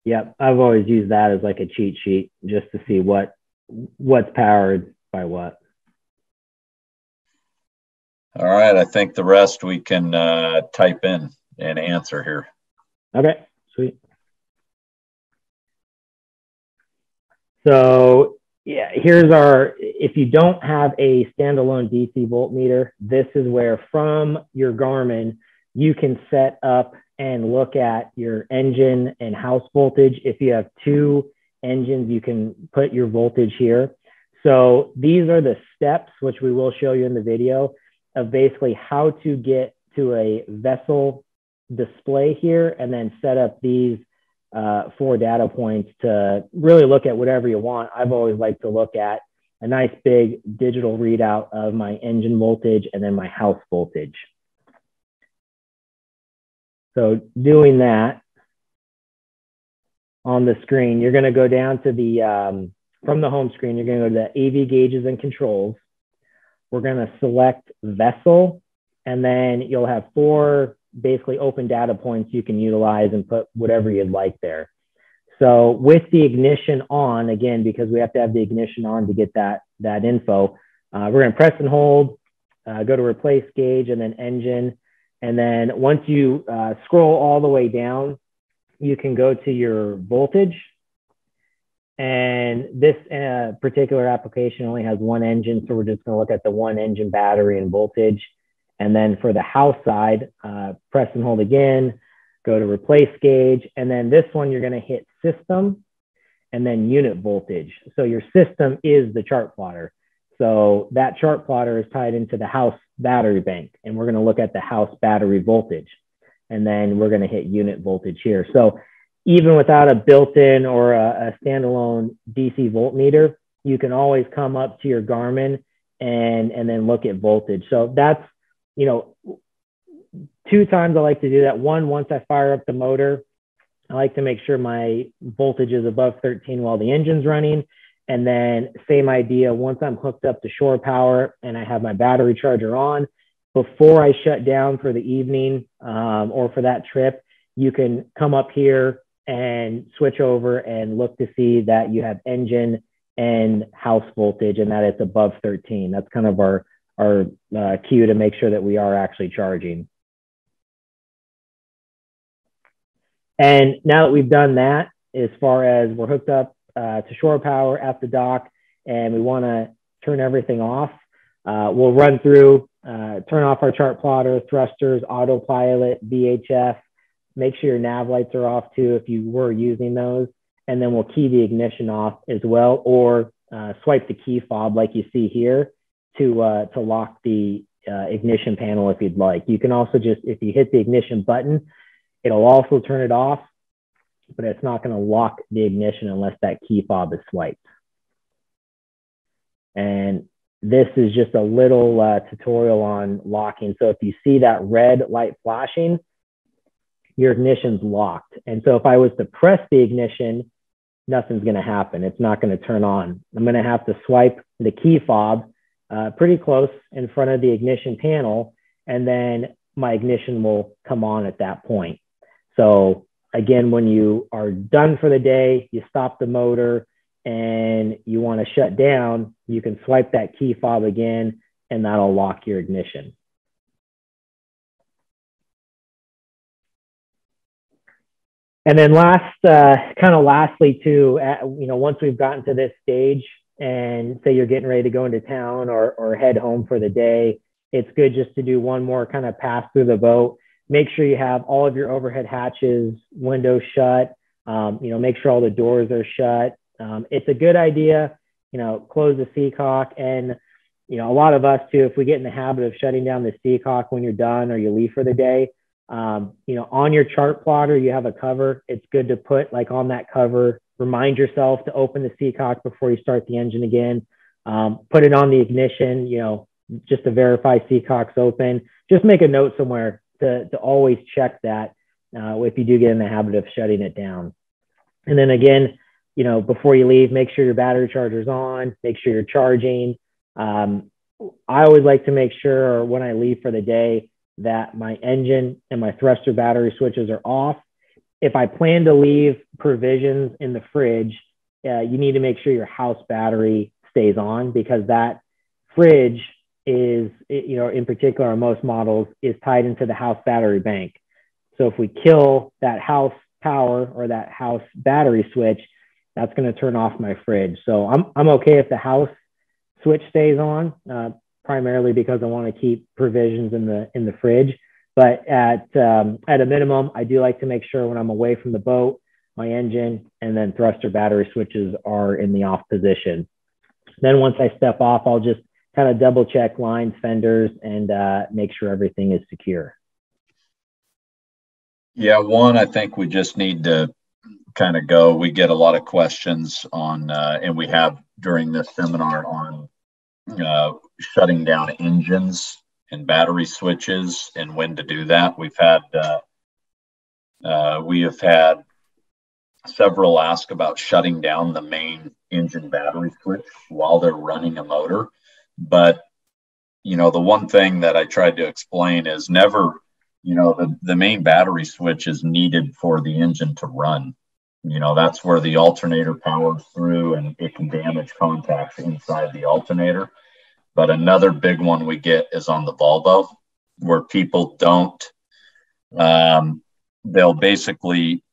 Yep, I've always used that as like a cheat sheet just to see what's powered by what. All right, I think the rest we can type in and answer here. Okay, sweet. So yeah, here's if you don't have a standalone DC voltmeter, this is where from your Garmin, you can set up and look at your engine and house voltage. If you have two engines, you can put your voltage here. So these are the steps, which we will show you in the video, of basically how to get to a vessel display here and then set up these 4 data points to really look at whatever you want. I've always liked to look at a nice big digital readout of my engine voltage and then my house voltage. So doing that on the screen, you're going to go down to the, from the home screen, you're going to go to the AV gauges and controls. We're going to select vessel, and then you'll have 4 basically open data points you can utilize and put whatever you'd like there. So with the ignition on, again, because we have to have the ignition on to get that info, we're going to press and hold, go to replace gauge and then engine. And then once you scroll all the way down, you can go to your voltage. And this particular application only has 1 engine, so we're just going to look at the 1 engine battery and voltage. And then for the house side, press and hold again, go to replace gauge. And then this one, you're going to hit system and then unit voltage. So your system is the chart plotter. So that chart plotter is tied into the house battery bank. And we're going to look at the house battery voltage. And then we're going to hit unit voltage here. So even without a built-in or a standalone DC voltmeter, you can always come up to your Garmin and then look at voltage. So that's, 2 times I like to do that. One, once I fire up the motor, I like to make sure my voltage is above 13 while the engine's running. And then same idea, once I'm hooked up to shore power and I have my battery charger on, before I shut down for the evening or for that trip, you can come up here and switch over and look to see that you have engine and house voltage and that it's above 13. That's kind of our cue to make sure that we are actually charging. And now that we've done that, as far as we're hooked up to shore power at the dock and we want to turn everything off, we'll run through, turn off our chart plotter, thrusters, autopilot, VHF, make sure your nav lights are off too if you were using those, and then we'll key the ignition off as well, or swipe the key fob like you see here to lock the ignition panel if you'd like. You can also just, if you hit the ignition button, it'll also turn it off, but it's not going to lock the ignition unless that key fob is swiped. And this is just a little tutorial on locking. So if you see that red light flashing, your ignition's locked. And so if I was to press the ignition, nothing's going to happen. It's not going to turn on. I'm going to have to swipe the key fob pretty close in front of the ignition panel, and then my ignition will come on at that point. So again, when you are done for the day, you stop the motor and you want to shut down, you can swipe that key fob again, and that'll lock your ignition. And then lastly too, once we've gotten to this stage and say you're getting ready to go into town or head home for the day, it's good just to do one more kind of pass through the boat. Make sure you have all of your overhead hatches, windows shut, make sure all the doors are shut. It's a good idea, close the seacock. And, a lot of us too, if we get in the habit of shutting down the seacock when you're done or you leave for the day, on your chart plotter, you have a cover. It's good to put like on that cover, remind yourself to open the seacock before you start the engine again. Put it on the ignition, just to verify seacock's open. Just make a note somewhere to always check that if you do get in the habit of shutting it down. And then again, before you leave, make sure your battery charger's on, make sure you're charging. I always like to make sure when I leave for the day that my engine and my thruster battery switches are off. If I plan to leave provisions in the fridge, you need to make sure your house battery stays on, because that fridge is, in particular on most models, is tied into the house battery bank. So if we kill that house power or that house battery switch, that's going to turn off my fridge. So I'm okay if the house switch stays on, primarily because I want to keep provisions in the fridge. But at a minimum, I do like to make sure when I'm away from the boat, my engine and then thruster battery switches are in the off position. Then once I step off, I'll just kind of double check lines, fenders, and make sure everything is secure. Yeah, I think we just need to kind of go. We get a lot of questions on, and we have during this seminar on shutting down engines and battery switches and when to do that. We have had several ask about shutting down the main engine battery switch while they're running a motor. But, the one thing that I tried to explain is never, the main battery switch is needed for the engine to run. That's where the alternator powers through and it can damage contacts inside the alternator. But another big one we get is on the Volvo, where people don't, they'll basically,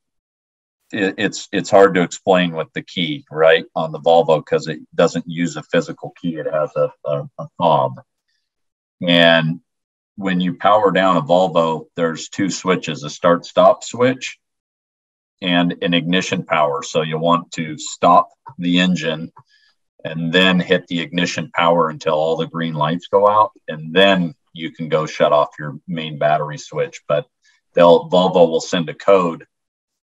it's hard to explain with the key, right, on the Volvo, because it doesn't use a physical key. It has a fob. And when you power down a Volvo, there's two switches, a start-stop switch and an ignition power. So you want to stop the engine and then hit the ignition power until all the green lights go out, and then you can go shut off your main battery switch. But Volvo will send a code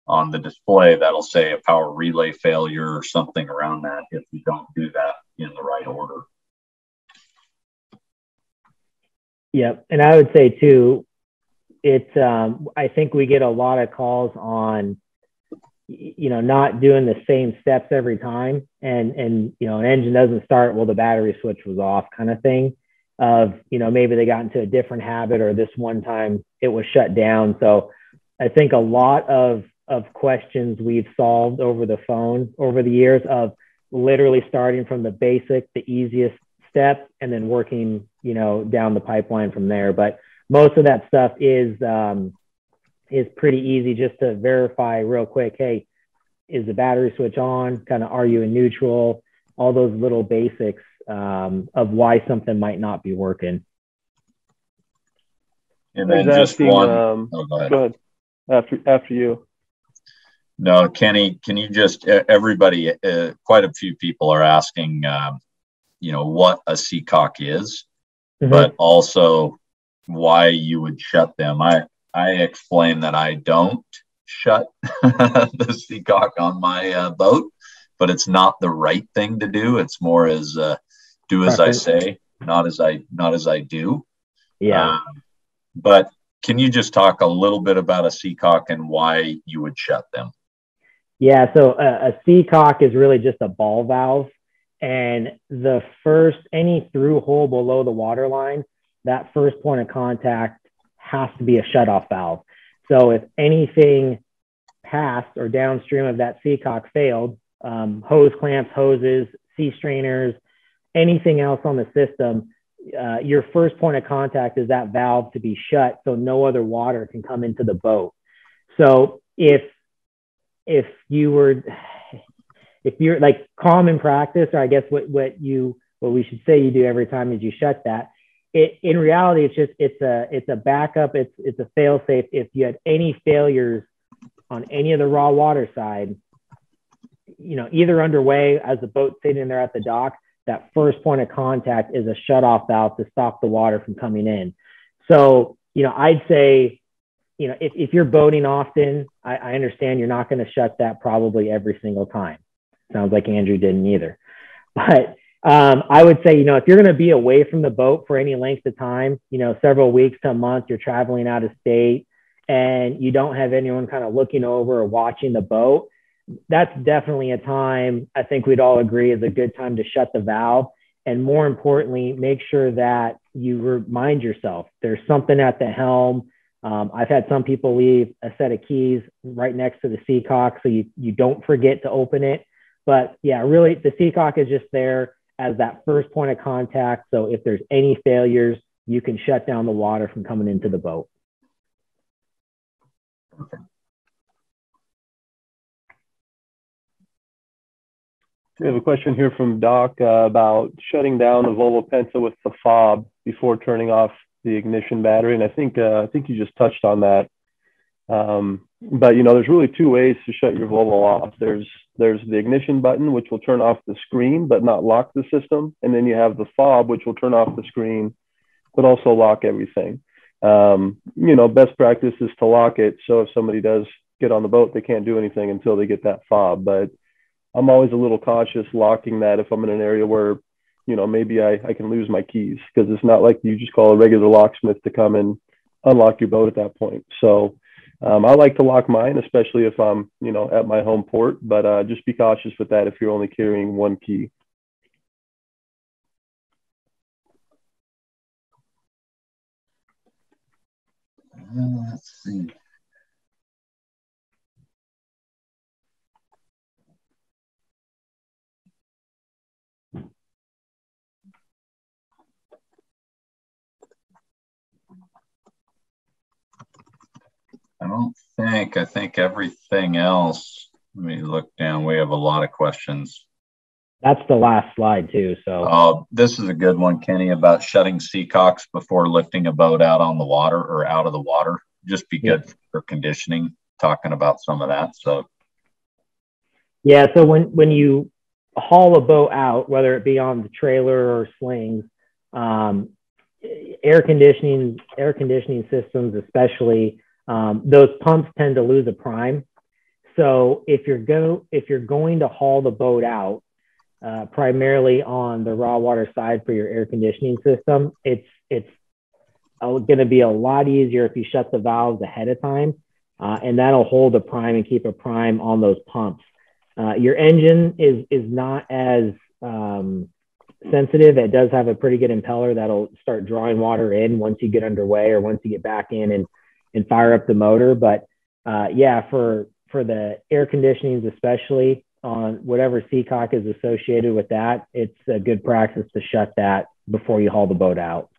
on the display that'll say a power relay failure or something around that if you don't do that in the right order. Yep. And I would say too, I think we get a lot of calls on, not doing the same steps every time. And, an engine doesn't start, well, the battery switch was off kind of thing of, maybe they got into a different habit, or this one time it was shut down. So I think a lot of questions we've solved over the phone over the years of literally starting from the basic, the easiest step, and then working, down the pipeline from there. But most of that stuff is pretty easy just to verify real quick. Hey, is the battery switch on? Kind of, are you in neutral? All those little basics of why something might not be working. And then just one. Go ahead. After you. No, Kenny, can you just, everybody, quite a few people are asking, what a seacock is, but also why you would shut them. I explain that I don't shut the seacock on my boat, but it's not the right thing to do. It's more as do as I say, not as I do. Yeah. But can you just talk a little bit about a seacock and why you would shut them? Yeah, so a seacock is really just a ball valve, and any through hole below the water line, that first point of contact has to be a shutoff valve. So if anything past or downstream of that seacock failed, hose clamps, hoses, sea strainers, anything else on the system, your first point of contact is that valve to be shut so no other water can come into the boat. So if you're like common practice, or I guess what we should say you do every time is you shut that. In reality, it's a backup. It's a fail safe. If you had any failures on any of the raw water side, either underway as the boat's sitting there at the dock, that first point of contact is a shutoff valve to stop the water from coming in. So, I'd say you know, if you're boating often, I understand you're not going to shut that probably every single time. Sounds like Andrew didn't either. But I would say, you know, if you're going to be away from the boat for any length of time, you know, several weeks to a month, you're traveling out of state and you don't have anyone kind of looking over or watching the boat, that's definitely a time I think we'd all agree is a good time to shut the valve. And more importantly, make sure that you remind yourself there's something at the helm. I've had some people leave a set of keys right next to the seacock so you don't forget to open it. But yeah, really the seacock is just there as that first point of contact. So if there's any failures, you can shut down the water from coming into the boat. We have a question here from Doc about shutting down the Volvo Penta with the fob before turning off the ignition battery. And I think you just touched on that. But, you know, there's really two ways to shut your Volvo off. There's the ignition button, which will turn off the screen, but not lock the system. And then you have the fob, which will turn off the screen, but also lock everything. You know, best practice is to lock it. So if somebody does get on the boat, they can't do anything until they get that fob. But I'm always a little cautious locking that if I'm in an area where, you know, maybe I can lose my keys, because it's not like you just call a regular locksmith to come and unlock your boat at that point. So I like to lock mine, especially if I'm, you know, at my home port, but just be cautious with that if you're only carrying one key. Let's see. I think everything else, let me look down. We have a lot of questions. That's the last slide too. So this is a good one, Kenny, about shutting seacocks before lifting a boat out on the water or out of the water. Just be good for conditioning, talking about some of that. So yeah, so when you haul a boat out, whether it be on the trailer or slings, air conditioning systems, especially, those pumps tend to lose a prime. So if you're going to haul the boat out, primarily on the raw water side for your air conditioning system, it's going to be a lot easier if you shut the valves ahead of time, and that'll hold a prime and keep a prime on those pumps. Your engine is not as sensitive. It does have a pretty good impeller that'll start drawing water in once you get underway or once you get back in and fire up the motor. But yeah, for the air conditionings, especially on whatever seacock is associated with that, it's a good practice to shut that before you haul the boat out.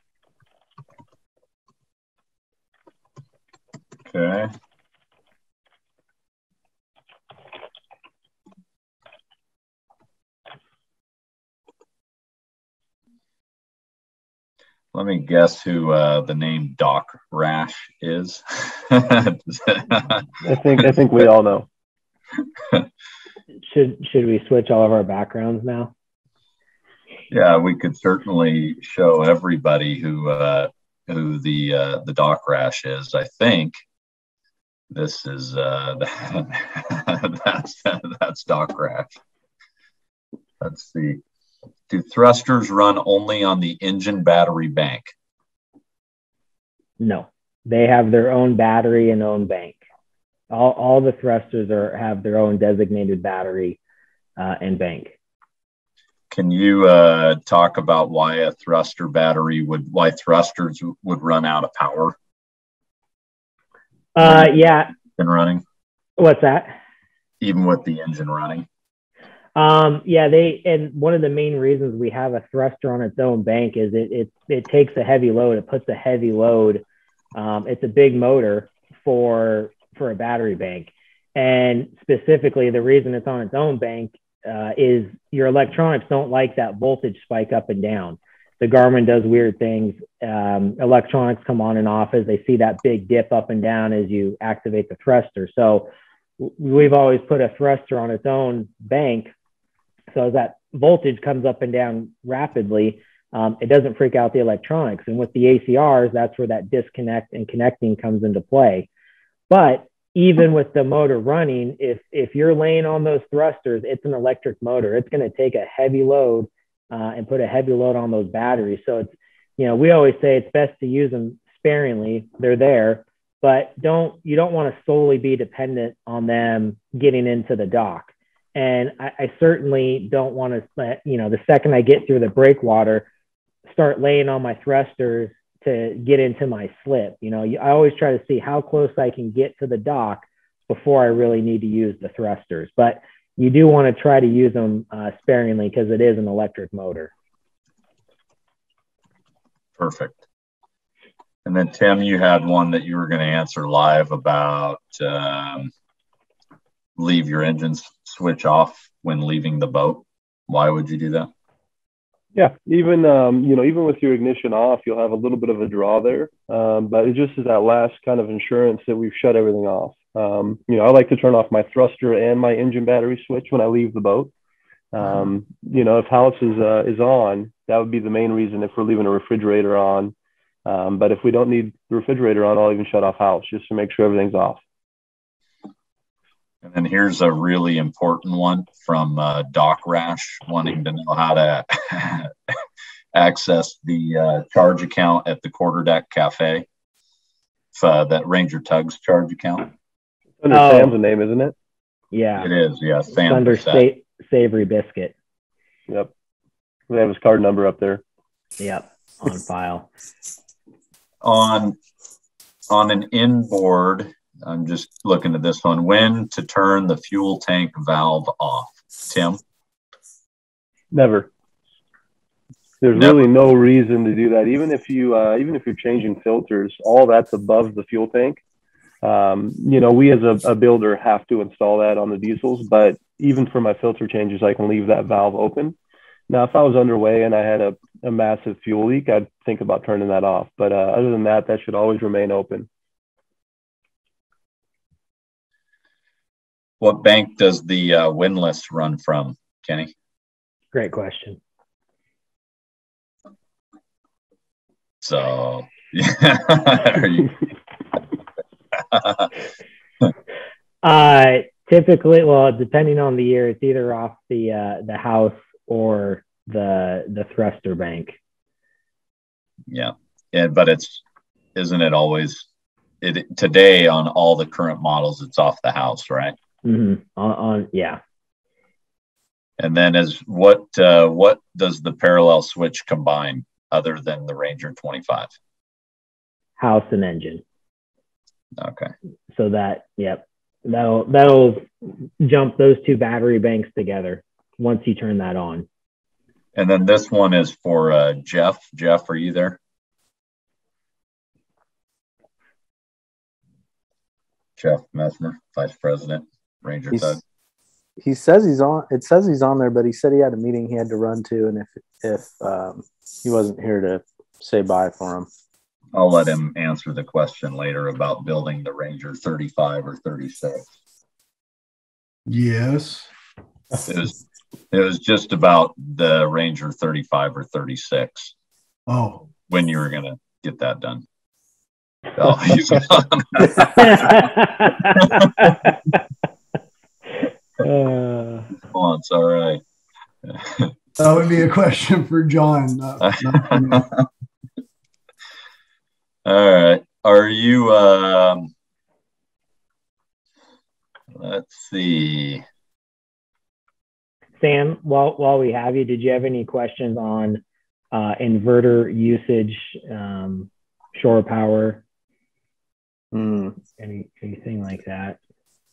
okay. Let me guess who the name Doc Rash is. I think we all know. Should we switch all of our backgrounds now? Yeah, we could certainly show everybody who the Doc Rash is. I think this is that's Doc Rash. Let's see. Do thrusters run only on the engine battery bank? No, they have their own battery and own bank. All the thrusters have their own designated battery and bank. Can you talk about why thrusters would run out of power? Yeah. Been running. What's that? Even with the engine running. Yeah, and one of the main reasons we have a thruster on its own bank is it takes a heavy load. It puts a heavy load. It's a big motor for a battery bank. And specifically, the reason it's on its own bank is your electronics don't like that voltage spike up and down. The Garmin does weird things. Electronics come on and off as they see that big dip up and down as you activate the thruster. So we've always put a thruster on its own bank. So as that voltage comes up and down rapidly, it doesn't freak out the electronics. And with the ACRs, that's where that disconnect and connecting comes into play. But even with the motor running, if you're laying on those thrusters, it's an electric motor. It's going to take a heavy load and put a heavy load on those batteries. So it's, we always say it's best to use them sparingly. They're there, but you don't want to solely be dependent on them getting into the dock. And I certainly don't want to let, the second I get through the breakwater, start laying on my thrusters to get into my slip. I always try to see how close I can get to the dock before I really need to use the thrusters. But you do want to try to use them sparingly because it is an electric motor. Perfect. And then Tim, you had one that you were going to answer live about leave your engine switch off when leaving the boat. Why would you do that? Yeah, even even with your ignition off, you'll have a little bit of a draw there, but it just is that last kind of insurance that we've shut everything off. I like to turn off my thruster and my engine battery switch when I leave the boat. If house is on, that would be the main reason if we're leaving a refrigerator on. But if we don't need the refrigerator on, I'll even shut off house just to make sure everything's off. And then here's a really important one from Doc Rash, wanting to know how to access the charge account at the Quarterdeck Cafe. That Ranger Tugs charge account. Under Sam's name, isn't it? Yeah. It is, yeah. Sam under Savory Biscuit. Yep. We have his card number up there. Yep, on file. On an inboard, I'm just looking at this one. When to turn the fuel tank valve off, Tim? Never. There's really no reason to do that. Even if you're changing filters, all that's above the fuel tank. We as a builder have to install that on the diesels, but even for my filter changes, I can leave that valve open. Now, if I was underway and I had a massive fuel leak, I'd think about turning that off. But other than that, that should always remain open. What bank does the windlass run from, Kenny? Great question. So, yeah. Typically, well, depending on the year, it's either off the house or the thruster bank. Yeah, but isn't it always today on all the current models? It's off the house, right? Mm-hmm. Yeah. And then what does the parallel switch combine other than the Ranger 25? House and engine. Okay. So that'll jump those two battery banks together once you turn that on. And then this one is for Jeff. Jeff, are you there? Jeff Messmer, Vice President, Ranger Tug. He says he's on. It says he's on there, but he said he had a meeting he had to run to, and if he wasn't here to say bye for him. I'll let him answer the question later about building the Ranger 35 or 36. Yes. It was just about the Ranger 35 or 36. Oh. When you were going to get that done. Oh, he's on. It's all right. That would be a question for John. Not for me. All right. Are you, let's see. Sam, while we have you, did you have any questions on inverter usage, shore power, anything like that?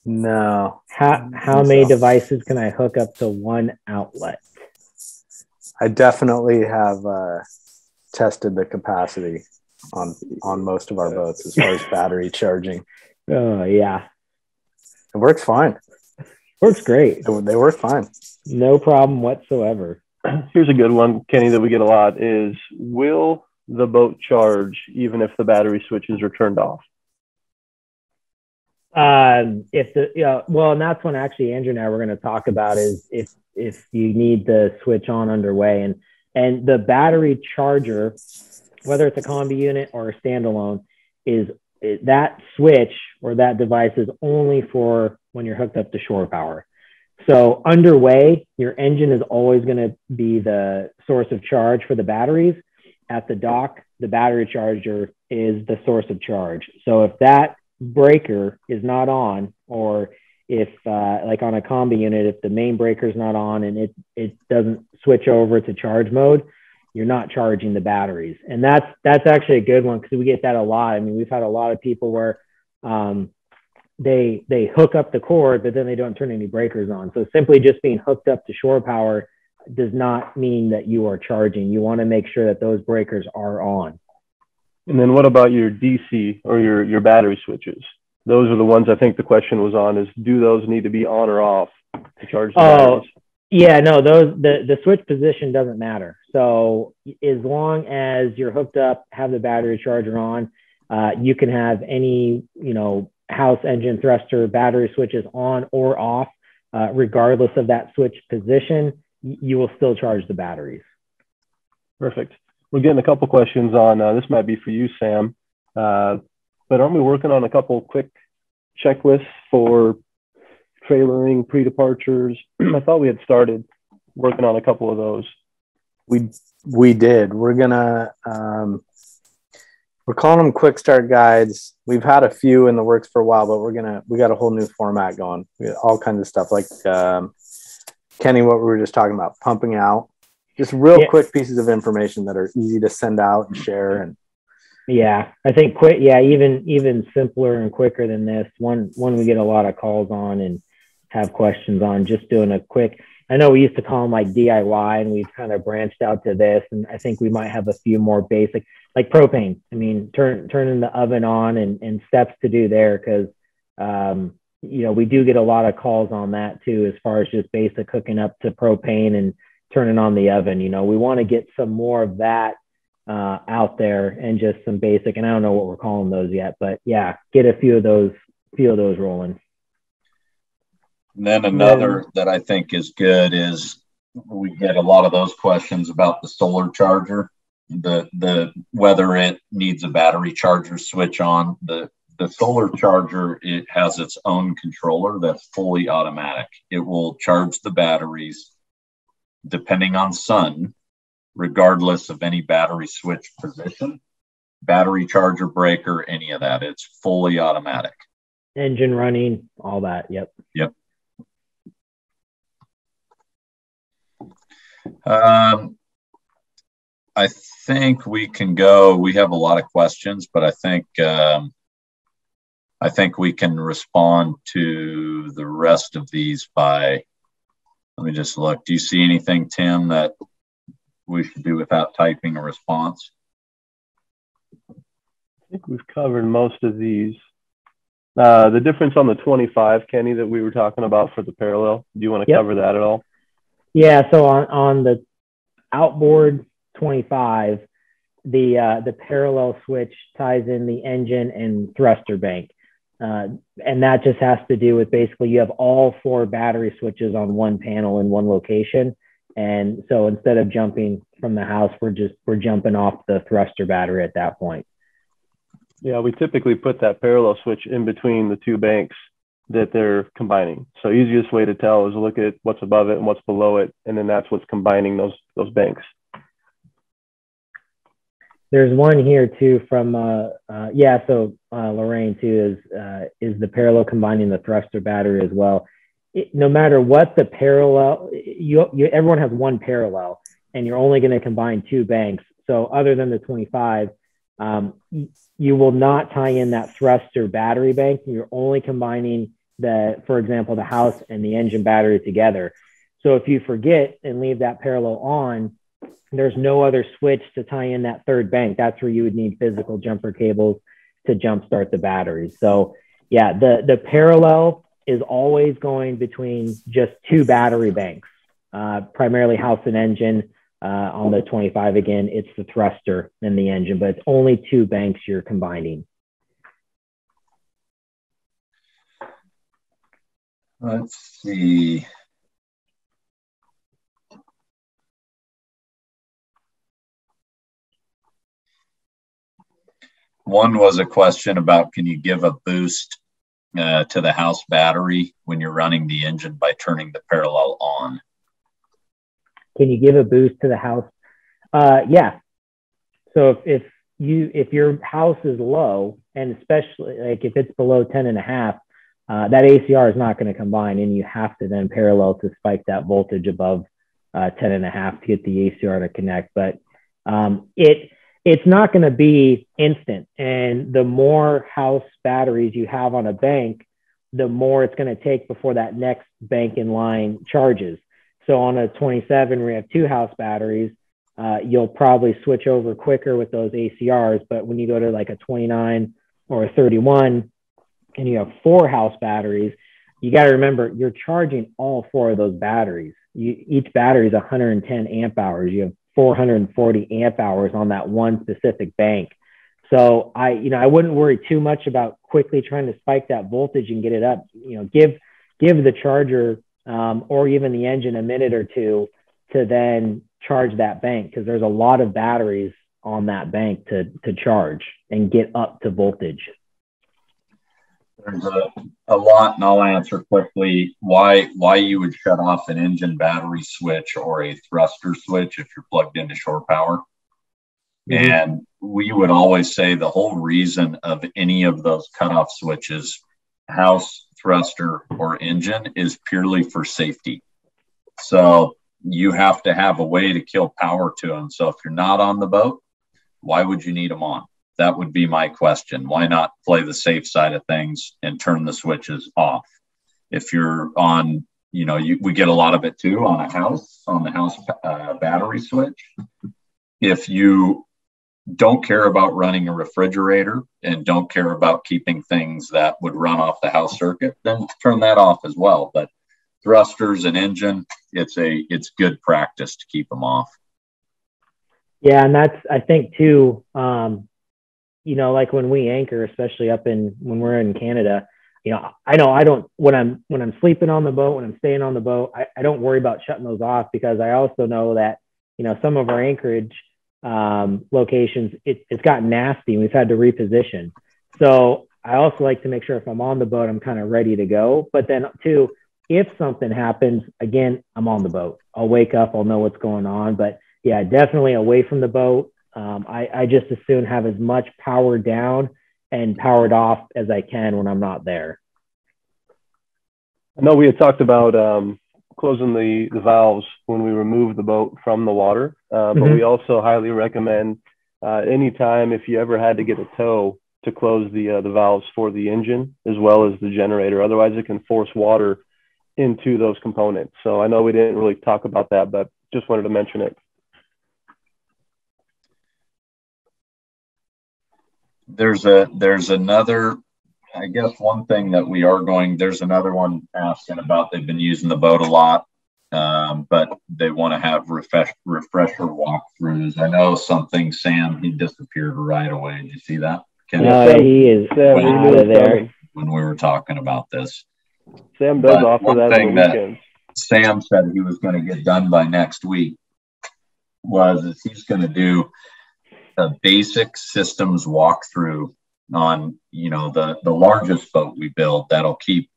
No. How many devices can I hook up to one outlet? I definitely have tested the capacity on most of our boats as far as battery charging. Oh yeah, it works fine. Works great. They work fine. No problem whatsoever. Here's a good one, Kenny, that we get a lot is, will the boat charge even if the battery switches are turned off? And that's when actually Andrew and I were going to talk about is if you need the switch on underway, and the battery charger, whether it's a combi unit or a standalone, is that switch or that device is only for when you're hooked up to shore power. So underway, your engine is always going to be the source of charge for the batteries. At the dock, the battery charger is the source of charge. So if that breaker is not on, or if like on a combi unit, if the main breaker is not on and it doesn't switch over to charge mode, you're not charging the batteries. And that's actually a good one, because we get that a lot. I mean, we've had a lot of people where they hook up the cord, but then they don't turn any breakers on. So simply just being hooked up to shore power does not mean that you are charging. You want to make sure that those breakers are on. And then what about your DC or your battery switches? Those are the ones I think the question was on, is do those need to be on or off to charge the batteries? Yeah, no, the switch position doesn't matter. So as long as you're hooked up, have the battery charger on, you can have any, house, engine, thruster, battery switches on or off, regardless of that switch position, you will still charge the batteries. Perfect. We're getting a couple questions on, this might be for you, Sam, but aren't we working on a couple quick checklists for trailering, pre-departures? I thought we had started working on a couple of those. We did. We're gonna we're calling them quick start guides. We've had a few in the works for a while, but we got a whole new format going. We got all kinds of stuff like Kenny, what we were just talking about, pumping out, just real quick pieces of information that are easy to send out and share. And I think quick. Yeah, even simpler and quicker than this. One we get a lot of calls on and have questions on. Just doing a quick. I know we used to call them like DIY, and we've kind of branched out to this. And I think we might have a few more basic, like propane. I mean, turning the oven on and steps to do there, because we do get a lot of calls on that too, as far as just basic hooking up to propane and turning on the oven. We want to get some more of that out there, and just some basic. And I don't know what we're calling those yet, but yeah, get a few of those rolling. And then another that I think is good is we get a lot of those questions about the solar charger, the whether it needs a battery charger switch on. The solar charger, it has its own controller that's fully automatic. It will charge the batteries depending on sun, regardless of any battery switch position, battery charger, breaker, any of that. It's fully automatic. Engine running, all that. Yep. I think we can go. We have a lot of questions, but I think we can respond to the rest of these by, let me just look. Do you see anything, Tim, that we should do without typing a response? I think we've covered most of these. The difference on the 25, Kenny, that we were talking about for the parallel, do you want to cover that at all? Yeah, so on the outboard 25, the parallel switch ties in the engine and thruster bank. And that just has to do with basically you have all 4 battery switches on one panel in one location. And so instead of jumping from the house, we're jumping off the thruster battery at that point. Yeah, we typically put that parallel switch in between the 2 banks that they're combining. So easiest way to tell is look at what's above it and what's below it, and then that's what's combining those banks. There's one here too from Lorraine too, is the parallel combining the thruster battery as well. No matter what the parallel, everyone has one parallel, and you're only going to combine 2 banks. So other than the 25, you will not tie in that thruster battery bank. You're only combining for example, the house and the engine battery together. So if you forget and leave that parallel on, there's no other switch to tie in that 3rd bank. That's where you would need physical jumper cables to jumpstart the batteries. So yeah, the parallel is always going between just 2 battery banks, primarily house and engine. On the 25, again, it's the thruster and the engine, but it's only 2 banks you're combining. Let's see. One was a question about, can you give a boost to the house battery when you're running the engine by turning the parallel on? Can you give a boost to the house? Yeah. So if your house is low, and especially like if it's below 10.5, that ACR is not going to combine, and you have to then parallel to spike that voltage above 10.5 to get the ACR to connect. But it's not going to be instant. And the more house batteries you have on a bank, the more it's going to take before that next bank in line charges. So on a 27 where you have 2 house batteries, you'll probably switch over quicker with those ACRs. But when you go to like a 29 or a 31 and you have 4 house batteries, you got to remember you're charging all 4 of those batteries. Each battery is 110 amp hours. You have 440 amp hours on that one specific bank. So I wouldn't worry too much about quickly trying to spike that voltage and get it up. Give the charger or even the engine a minute or two to then charge that bank, because there's a lot of batteries on that bank to charge and get up to voltage. There's a lot, and I'll answer quickly why you would shut off an engine battery switch or a thruster switch if you're plugged into shore power. Mm-hmm. And we would always say the whole reason of any of those cutoff switches, house, thruster, or engine, is purely for safety. So you have to have a way to kill power to them. So if you're not on the boat, why would you need them on? That would be my question. Why not play the safe side of things and turn the switches off? If you're on, we get a lot of it too on the house battery switch. If you don't care about running a refrigerator and don't care about keeping things that would run off the house circuit, then turn that off as well. But thrusters and engine, it's good practice to keep them off. Yeah, and that's, I think too, like when we anchor, especially when we're in Canada, I don't, when I'm sleeping on the boat, when I'm staying on the boat, I don't worry about shutting those off, because I also know that, some of our anchorage locations, it's gotten nasty and we've had to reposition. So I also like to make sure if I'm on the boat, I'm kind of ready to go. But then too, if something happens, again, I'm on the boat. I'll wake up, I'll know what's going on. But yeah, definitely away from the boat. I just as soon have as much power down and powered off as I can when I'm not there. I know we had talked about closing the valves when we remove the boat from the water, but we also highly recommend anytime if you ever had to get a tow to close the valves for the engine as well as the generator. Otherwise, it can force water into those components. So I know we didn't really talk about that, but just wanted to mention it. There's another, I guess one thing that there's another one asking about, they've been using the boat a lot, but they want to have refresher walkthroughs. I know something, Sam, he disappeared right away. Did you see that? He is out of there. When we were talking about this. Sam does offer that on the weekends. Sam said he was going to get done by next week is he's going to do a basic systems walkthrough on, the largest boat we build, that'll keep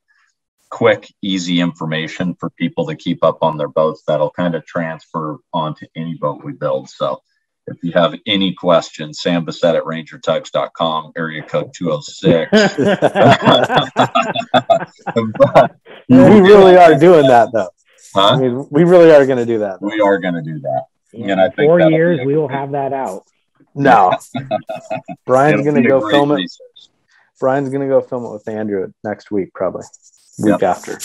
quick, easy information for people to keep up on their boats. That'll kind of transfer onto any boat we build. So if you have any questions, Sam Bissett at rangertugs.com, area code 206. We really are doing that, though. Huh? I mean, we really are going to do that, though. We are going to do that. Yeah, and I think 4 years, we will have that out. No. Brian's going to go film it. Brian's going to go film it with Andrew next week, probably. Week after.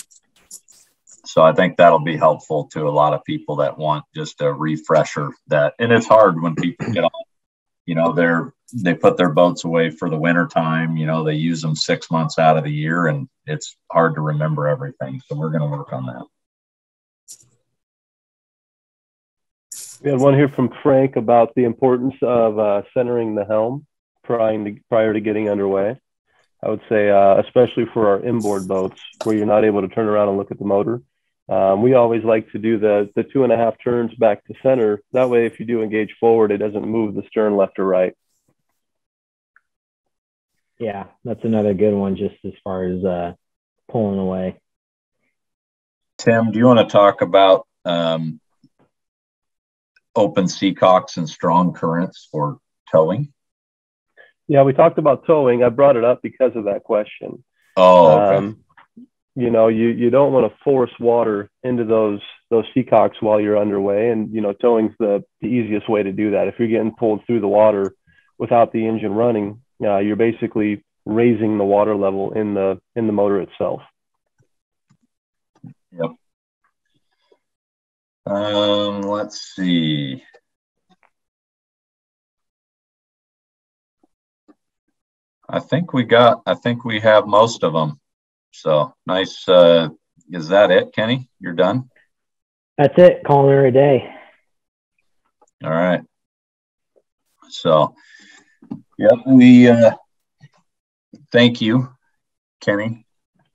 So I think that'll be helpful to a lot of people that want just a refresher. And it's hard when people get on, they put their boats away for the winter time. They use them 6 months out of the year, and it's hard to remember everything. So we're going to work on that. We had one here from Frank about the importance of centering the helm prior to getting underway. I would say, especially for our inboard boats where you're not able to turn around and look at the motor. We always like to do the 2.5 turns back to center. That way, if you do engage forward, it doesn't move the stern left or right. Yeah, that's another good one just as far as pulling away. Tim, do you want to talk about open seacocks and strong currents for towing? Yeah, we talked about towing. I brought it up because of that question. Oh, okay. You know, you don't want to force water into those seacocks while you're underway, and you know, towing's the easiest way to do that. If you're getting pulled through the water without the engine running, you're basically raising the water level in the motor itself. Yep. Let's see. I think we have most of them. So nice. Is that it, Kenny? You're done? That's it. Calling her a day. All right. So, yep, we thank you, Kenny,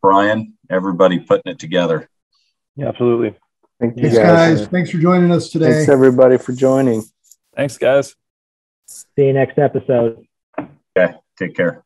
Brian, everybody putting it together. Yeah, absolutely. Thank you Thanks, guys. Thanks for joining us today. Thanks, everybody, for joining. Thanks, guys. See you next episode. Okay, take care.